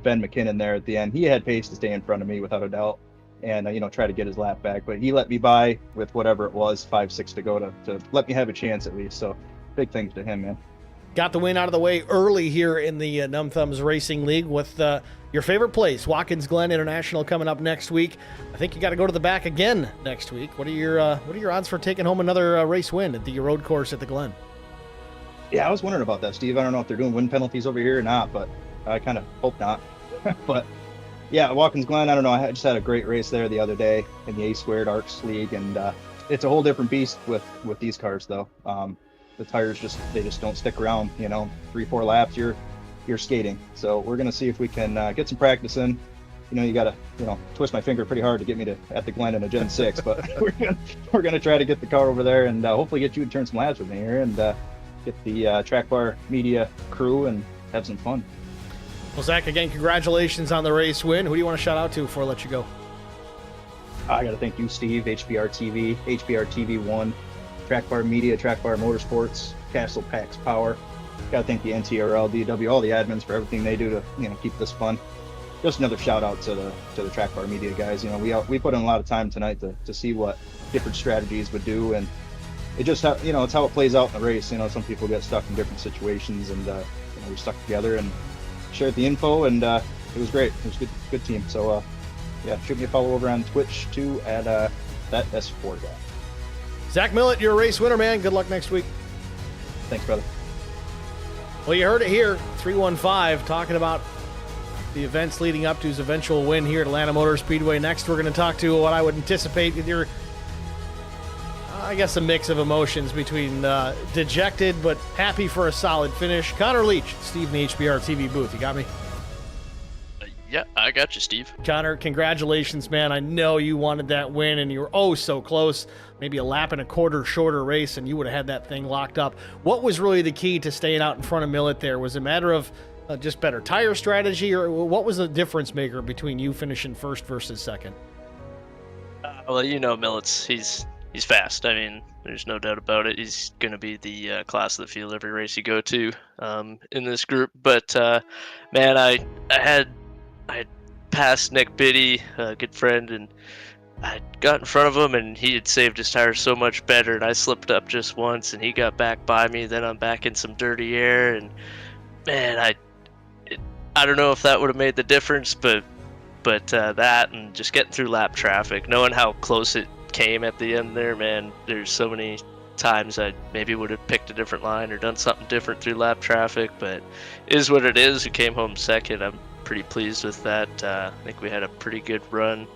S10: Ben McKinnon there at the end. He had pace to stay in front of me without a doubt, and try to get his lap back. But he let me by with whatever it was, 5-6 to go to let me have a chance at least. So big thanks to him, man.
S1: Got the win out of the way early here in the Numb Thumbs Racing League with your favorite place, Watkins Glen International, coming up next week. I think you got to go to the back again next week. What are your odds for taking home another race win at the road course at the Glen?
S10: Yeah, I was wondering about that, Steve. I don't know if they're doing win penalties over here or not, but I kind of hope not. But yeah, Watkins Glen, I don't know. I just had a great race there the other day in the A-Squared ARCS League, and it's a whole different beast with these cars, though. The tires they just don't stick around. 3-4 laps, you're skating. So we're gonna see if we can get some practice in. You gotta twist my finger pretty hard to get me at the Glen in a Gen 6, but we're gonna try to get the car over there and hopefully get you to turn some laps with me here and get the Track Bar Media crew and have some fun.
S1: Well, Zach, again, congratulations on the race win. Who do you want to shout out to before I let you go?
S10: I got to thank you, Steve, HBR TV, HBR TV1, Track Bar Media, Track Bar Motorsports, Castle Packs Power. Got to thank the NTRL, DW, all the admins for everything they do to keep this fun. Just another shout out to the Track Bar Media guys. We put in a lot of time tonight to see what different strategies would do, and it just it's how it plays out in the race. Some people get stuck in different situations, and we stuck together and shared the info, and it was great. It was a good team. So yeah, shoot me a follow over on Twitch too at that S4 guy.
S1: Zach Millett, you're a race winner, man. Good luck next week.
S10: Thanks, brother.
S1: Well, you heard it here, 315 talking about the events leading up to his eventual win here at Atlanta Motor Speedway. Next, we're going to talk to what I would anticipate with your, I guess, a mix of emotions between dejected but happy for a solid finish. Connor Leach, Steve in the HBR TV booth. You got me?
S11: Yeah, I got you, Steve.
S1: Connor, congratulations, man. I know you wanted that win, and you were oh so close. Maybe a lap and a quarter shorter race, and you would have had that thing locked up. What was really the key to staying out in front of Millett there? Was it a matter of just better tire strategy, or what was the difference maker between you finishing first versus second?
S11: Well, Millett's, he's fast. I mean, there's no doubt about it. He's going to be the class of the field every race you go to in this group. But, man, I had passed Nick Biddy, a good friend, and I got in front of him, and he had saved his tires so much better, and I slipped up just once, and he got back by me. Then I'm back in some dirty air, and, man, I don't know if that would have made the difference, but that and just getting through lap traffic, knowing how close it came at the end there, man, there's so many times I maybe would have picked a different line or done something different through lap traffic, but it is what it is. We came home second. I'm pretty pleased with that. I think we had a pretty good run.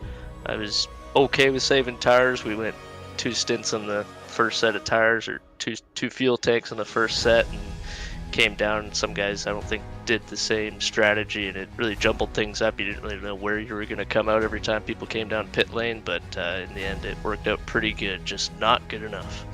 S11: I was okay with saving tires. We went 2 stints on the first set of tires, or two fuel tanks on the first set, and came down. Some guys, I don't think, did the same strategy, and it really jumbled things up. You didn't really know where you were going to come out every time people came down pit lane, but in the end, it worked out pretty good, just not good enough.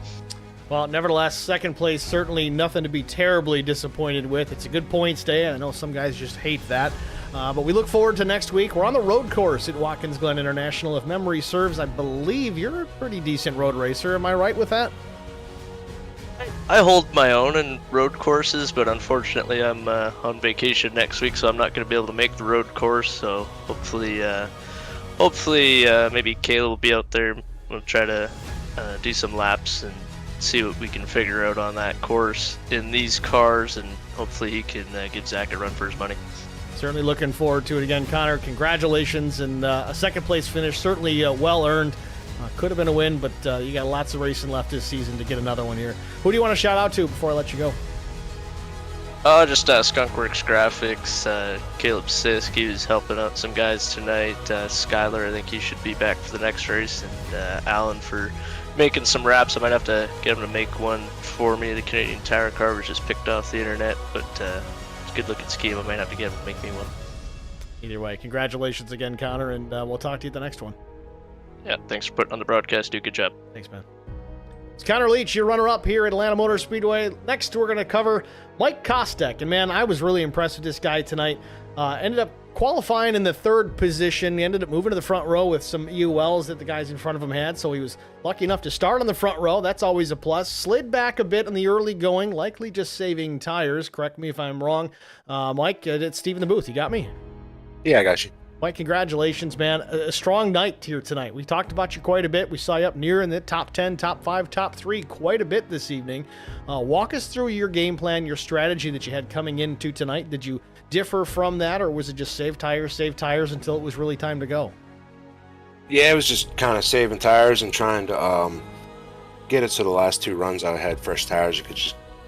S1: Well, nevertheless, second place, certainly nothing to be terribly disappointed with. It's a good points day. I know some guys just hate that. But we look forward to next week. We're on the road course at Watkins Glen International. If memory serves, I believe you're a pretty decent road racer. Am I right with that?
S11: I hold my own in road courses, but unfortunately I'm on vacation next week, so I'm not going to be able to make the road course. So hopefully maybe Kayla will be out there. We'll try to do some laps and see what we can figure out on that course in these cars, and hopefully he can give Zach a run for his money.
S1: Certainly looking forward to it again, Connor. Congratulations, and a second place finish, certainly well earned. Could have been a win, but you got lots of racing left this season to get another one here. Who do you want to shout out to before I let you go?
S11: Just Skunkworks Graphics, Caleb Sisk, he was helping out some guys tonight. Skylar, I think he should be back for the next race, and Alan for making some wraps. I might have to get him to make one for me. The Canadian Tire car was just picked off the internet, but it's a good looking scheme. I might have to get him to make me one.
S1: Either way, congratulations again, Connor, and we'll talk to you at the next one.
S11: Yeah, thanks for putting on the broadcast. Do a good job.
S1: Thanks, man. It's Connor Leach, your runner-up here at Atlanta Motor Speedway. Next, we're going to cover Mike Kostek. And, man, I was really impressed with this guy tonight. Ended up qualifying in the third position. He ended up moving to the front row with some EULs that the guys in front of him had, so he was lucky enough to start on the front row. That's always a plus. Slid back a bit in the early going, likely just saving tires. Correct me if I'm wrong. Mike, it's Steve in the booth. You got me?
S12: Yeah, I got you.
S1: Mike, congratulations, man. A strong night here tonight. We talked about you quite a bit. We saw you up near in the top 10, top 5, top 3 quite a bit this evening. Walk us through your game plan, your strategy that you had coming into tonight. Did you differ from that, or was it just save tires until it was really time to go?
S12: Yeah, it was just kind of saving tires and trying to get it so the last 2 runs I had fresh tires. You could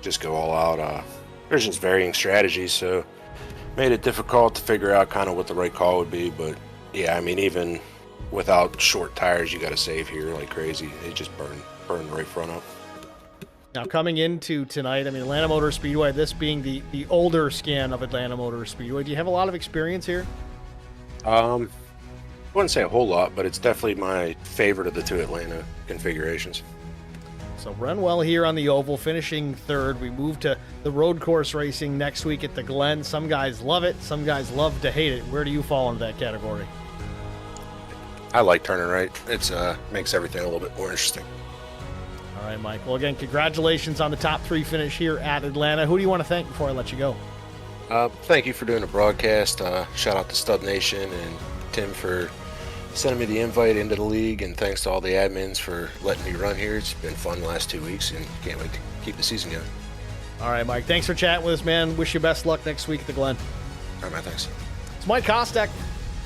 S12: just go all out. There's just varying strategies, so made it difficult to figure out kind of what the right call would be. But yeah, I mean, even without short tires, you got to save here like crazy. It just burned the right front up.
S1: Now, coming into tonight, I mean, Atlanta Motor Speedway, this being the older scan of Atlanta Motor Speedway, do you have a lot of experience here?
S12: I wouldn't say a whole lot, but it's definitely my favorite of the 2 Atlanta configurations.
S1: So run well here on the oval, finishing third. We move to the road course racing next week at the Glen. Some guys love it. Some guys love to hate it. Where do you fall into that category?
S12: I like turning right. It's makes everything a little bit more interesting.
S1: All right, Mike. Well, again, congratulations on the top 3 finish here at Atlanta. Who do you want to thank before I let you go?
S12: Thank you for doing the broadcast. Shout out to Stud Nation and Tim for sending me the invite into the league, and thanks to all the admins for letting me run here. It's been fun the last 2 weeks, and can't wait to keep the season going.
S1: All right, Mike. Thanks for chatting with us, man. Wish you best luck next week at the Glen.
S12: All right, man. Thanks.
S1: It's Mike Kostek,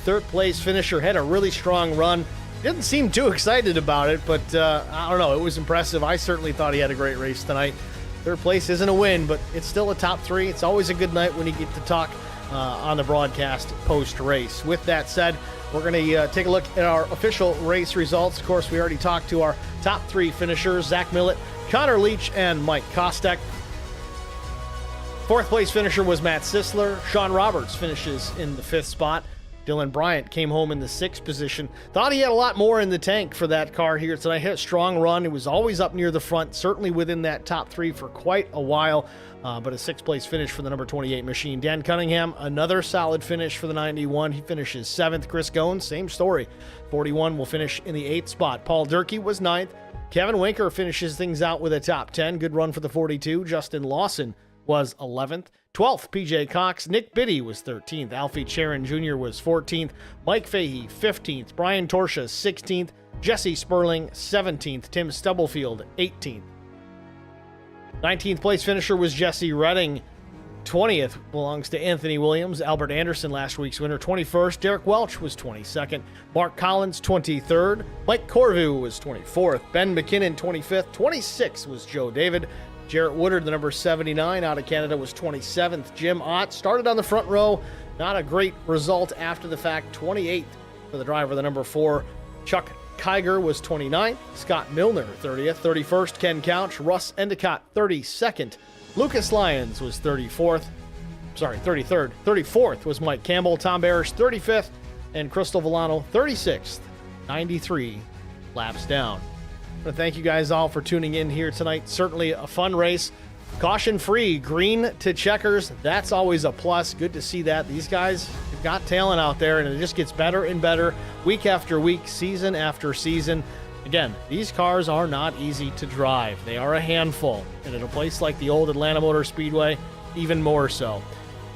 S1: third place finisher. Had a really strong run. Didn't seem too excited about it, but I don't know. It was impressive. I certainly thought he had a great race tonight. Third place isn't a win, but it's still a top 3. It's always a good night when you get to talk on the broadcast post-race. With that said, we're going to take a look at our official race results. Of course, we already talked to our top 3 finishers, Zach Millett, Connor Leach, and Mike Kostek. Fourth place finisher was Matt Sisler. Sean Roberts finishes in the 5th spot. Dylan Bryant came home in the 6th position. Thought he had a lot more in the tank for that car here tonight. Hit a strong run. It was always up near the front, certainly within that top 3 for quite a while. But a 6th place finish for the number 28 machine. Dan Cunningham, another solid finish for the 91. He finishes 7th. Chris Goins, same story. 41 will finish in the 8th spot. Paul Durkee was 9th. Kevin Winker finishes things out with a top 10. Good run for the 42. Justin Lawson was 11th. 12th, PJ Cox. Nick Biddy was 13th. Alfie Charon Jr. was 14th. Mike Fahey, 15th. Brian Torsha, 16th. Jesse Sperling, 17th. Tim Stubblefield, 18th. 19th place finisher was Jesse Redding. 20th belongs to Anthony Williams. Albert Anderson, last week's winner, 21st. Derek Welch was 22nd. Mark Collins, 23rd. Mike Corvu was 24th. Ben McKinnon, 25th. 26th was Joe David. Jarrett Woodard, the number 79 out of Canada, was 27th. Jim Ott started on the front row. Not a great result after the fact. 28th for the driver, the number 4. Chuck Kiger was 29th. Scott Milner, 30th. 31st, Ken Couch. Russ Endicott, 32nd. Lucas Lyons was 34th. Sorry, 33rd. 34th was Mike Campbell. Tom Barish, 35th. And Crystal Villano, 36th. 93 laps down. I want to thank you guys all for tuning in here tonight. Certainly a fun race. Caution-free, green to checkers. That's always a plus. Good to see that. These guys have got talent out there, and it just gets better and better week after week, season after season. Again, these cars are not easy to drive. They are a handful. And at a place like the old Atlanta Motor Speedway, even more so.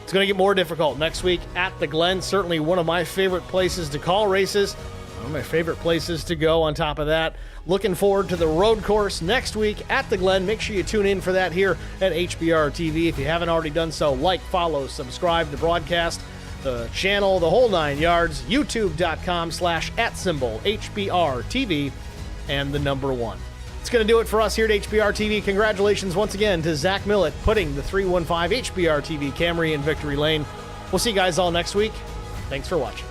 S1: It's going to get more difficult next week at the Glen. Certainly one of my favorite places to call races. One of my favorite places to go on top of that. Looking forward to the road course next week at the Glen. Make sure you tune in for that here at HBR TV. If you haven't already done so, like, follow, subscribe to broadcast, the channel, the whole 9 yards, youtube.com/@HBR TV, and the number 1. It's going to do it for us here at HBR TV. Congratulations once again to Zach Millett putting the 315 HBR TV Camry in victory lane. We'll see you guys all next week. Thanks for watching.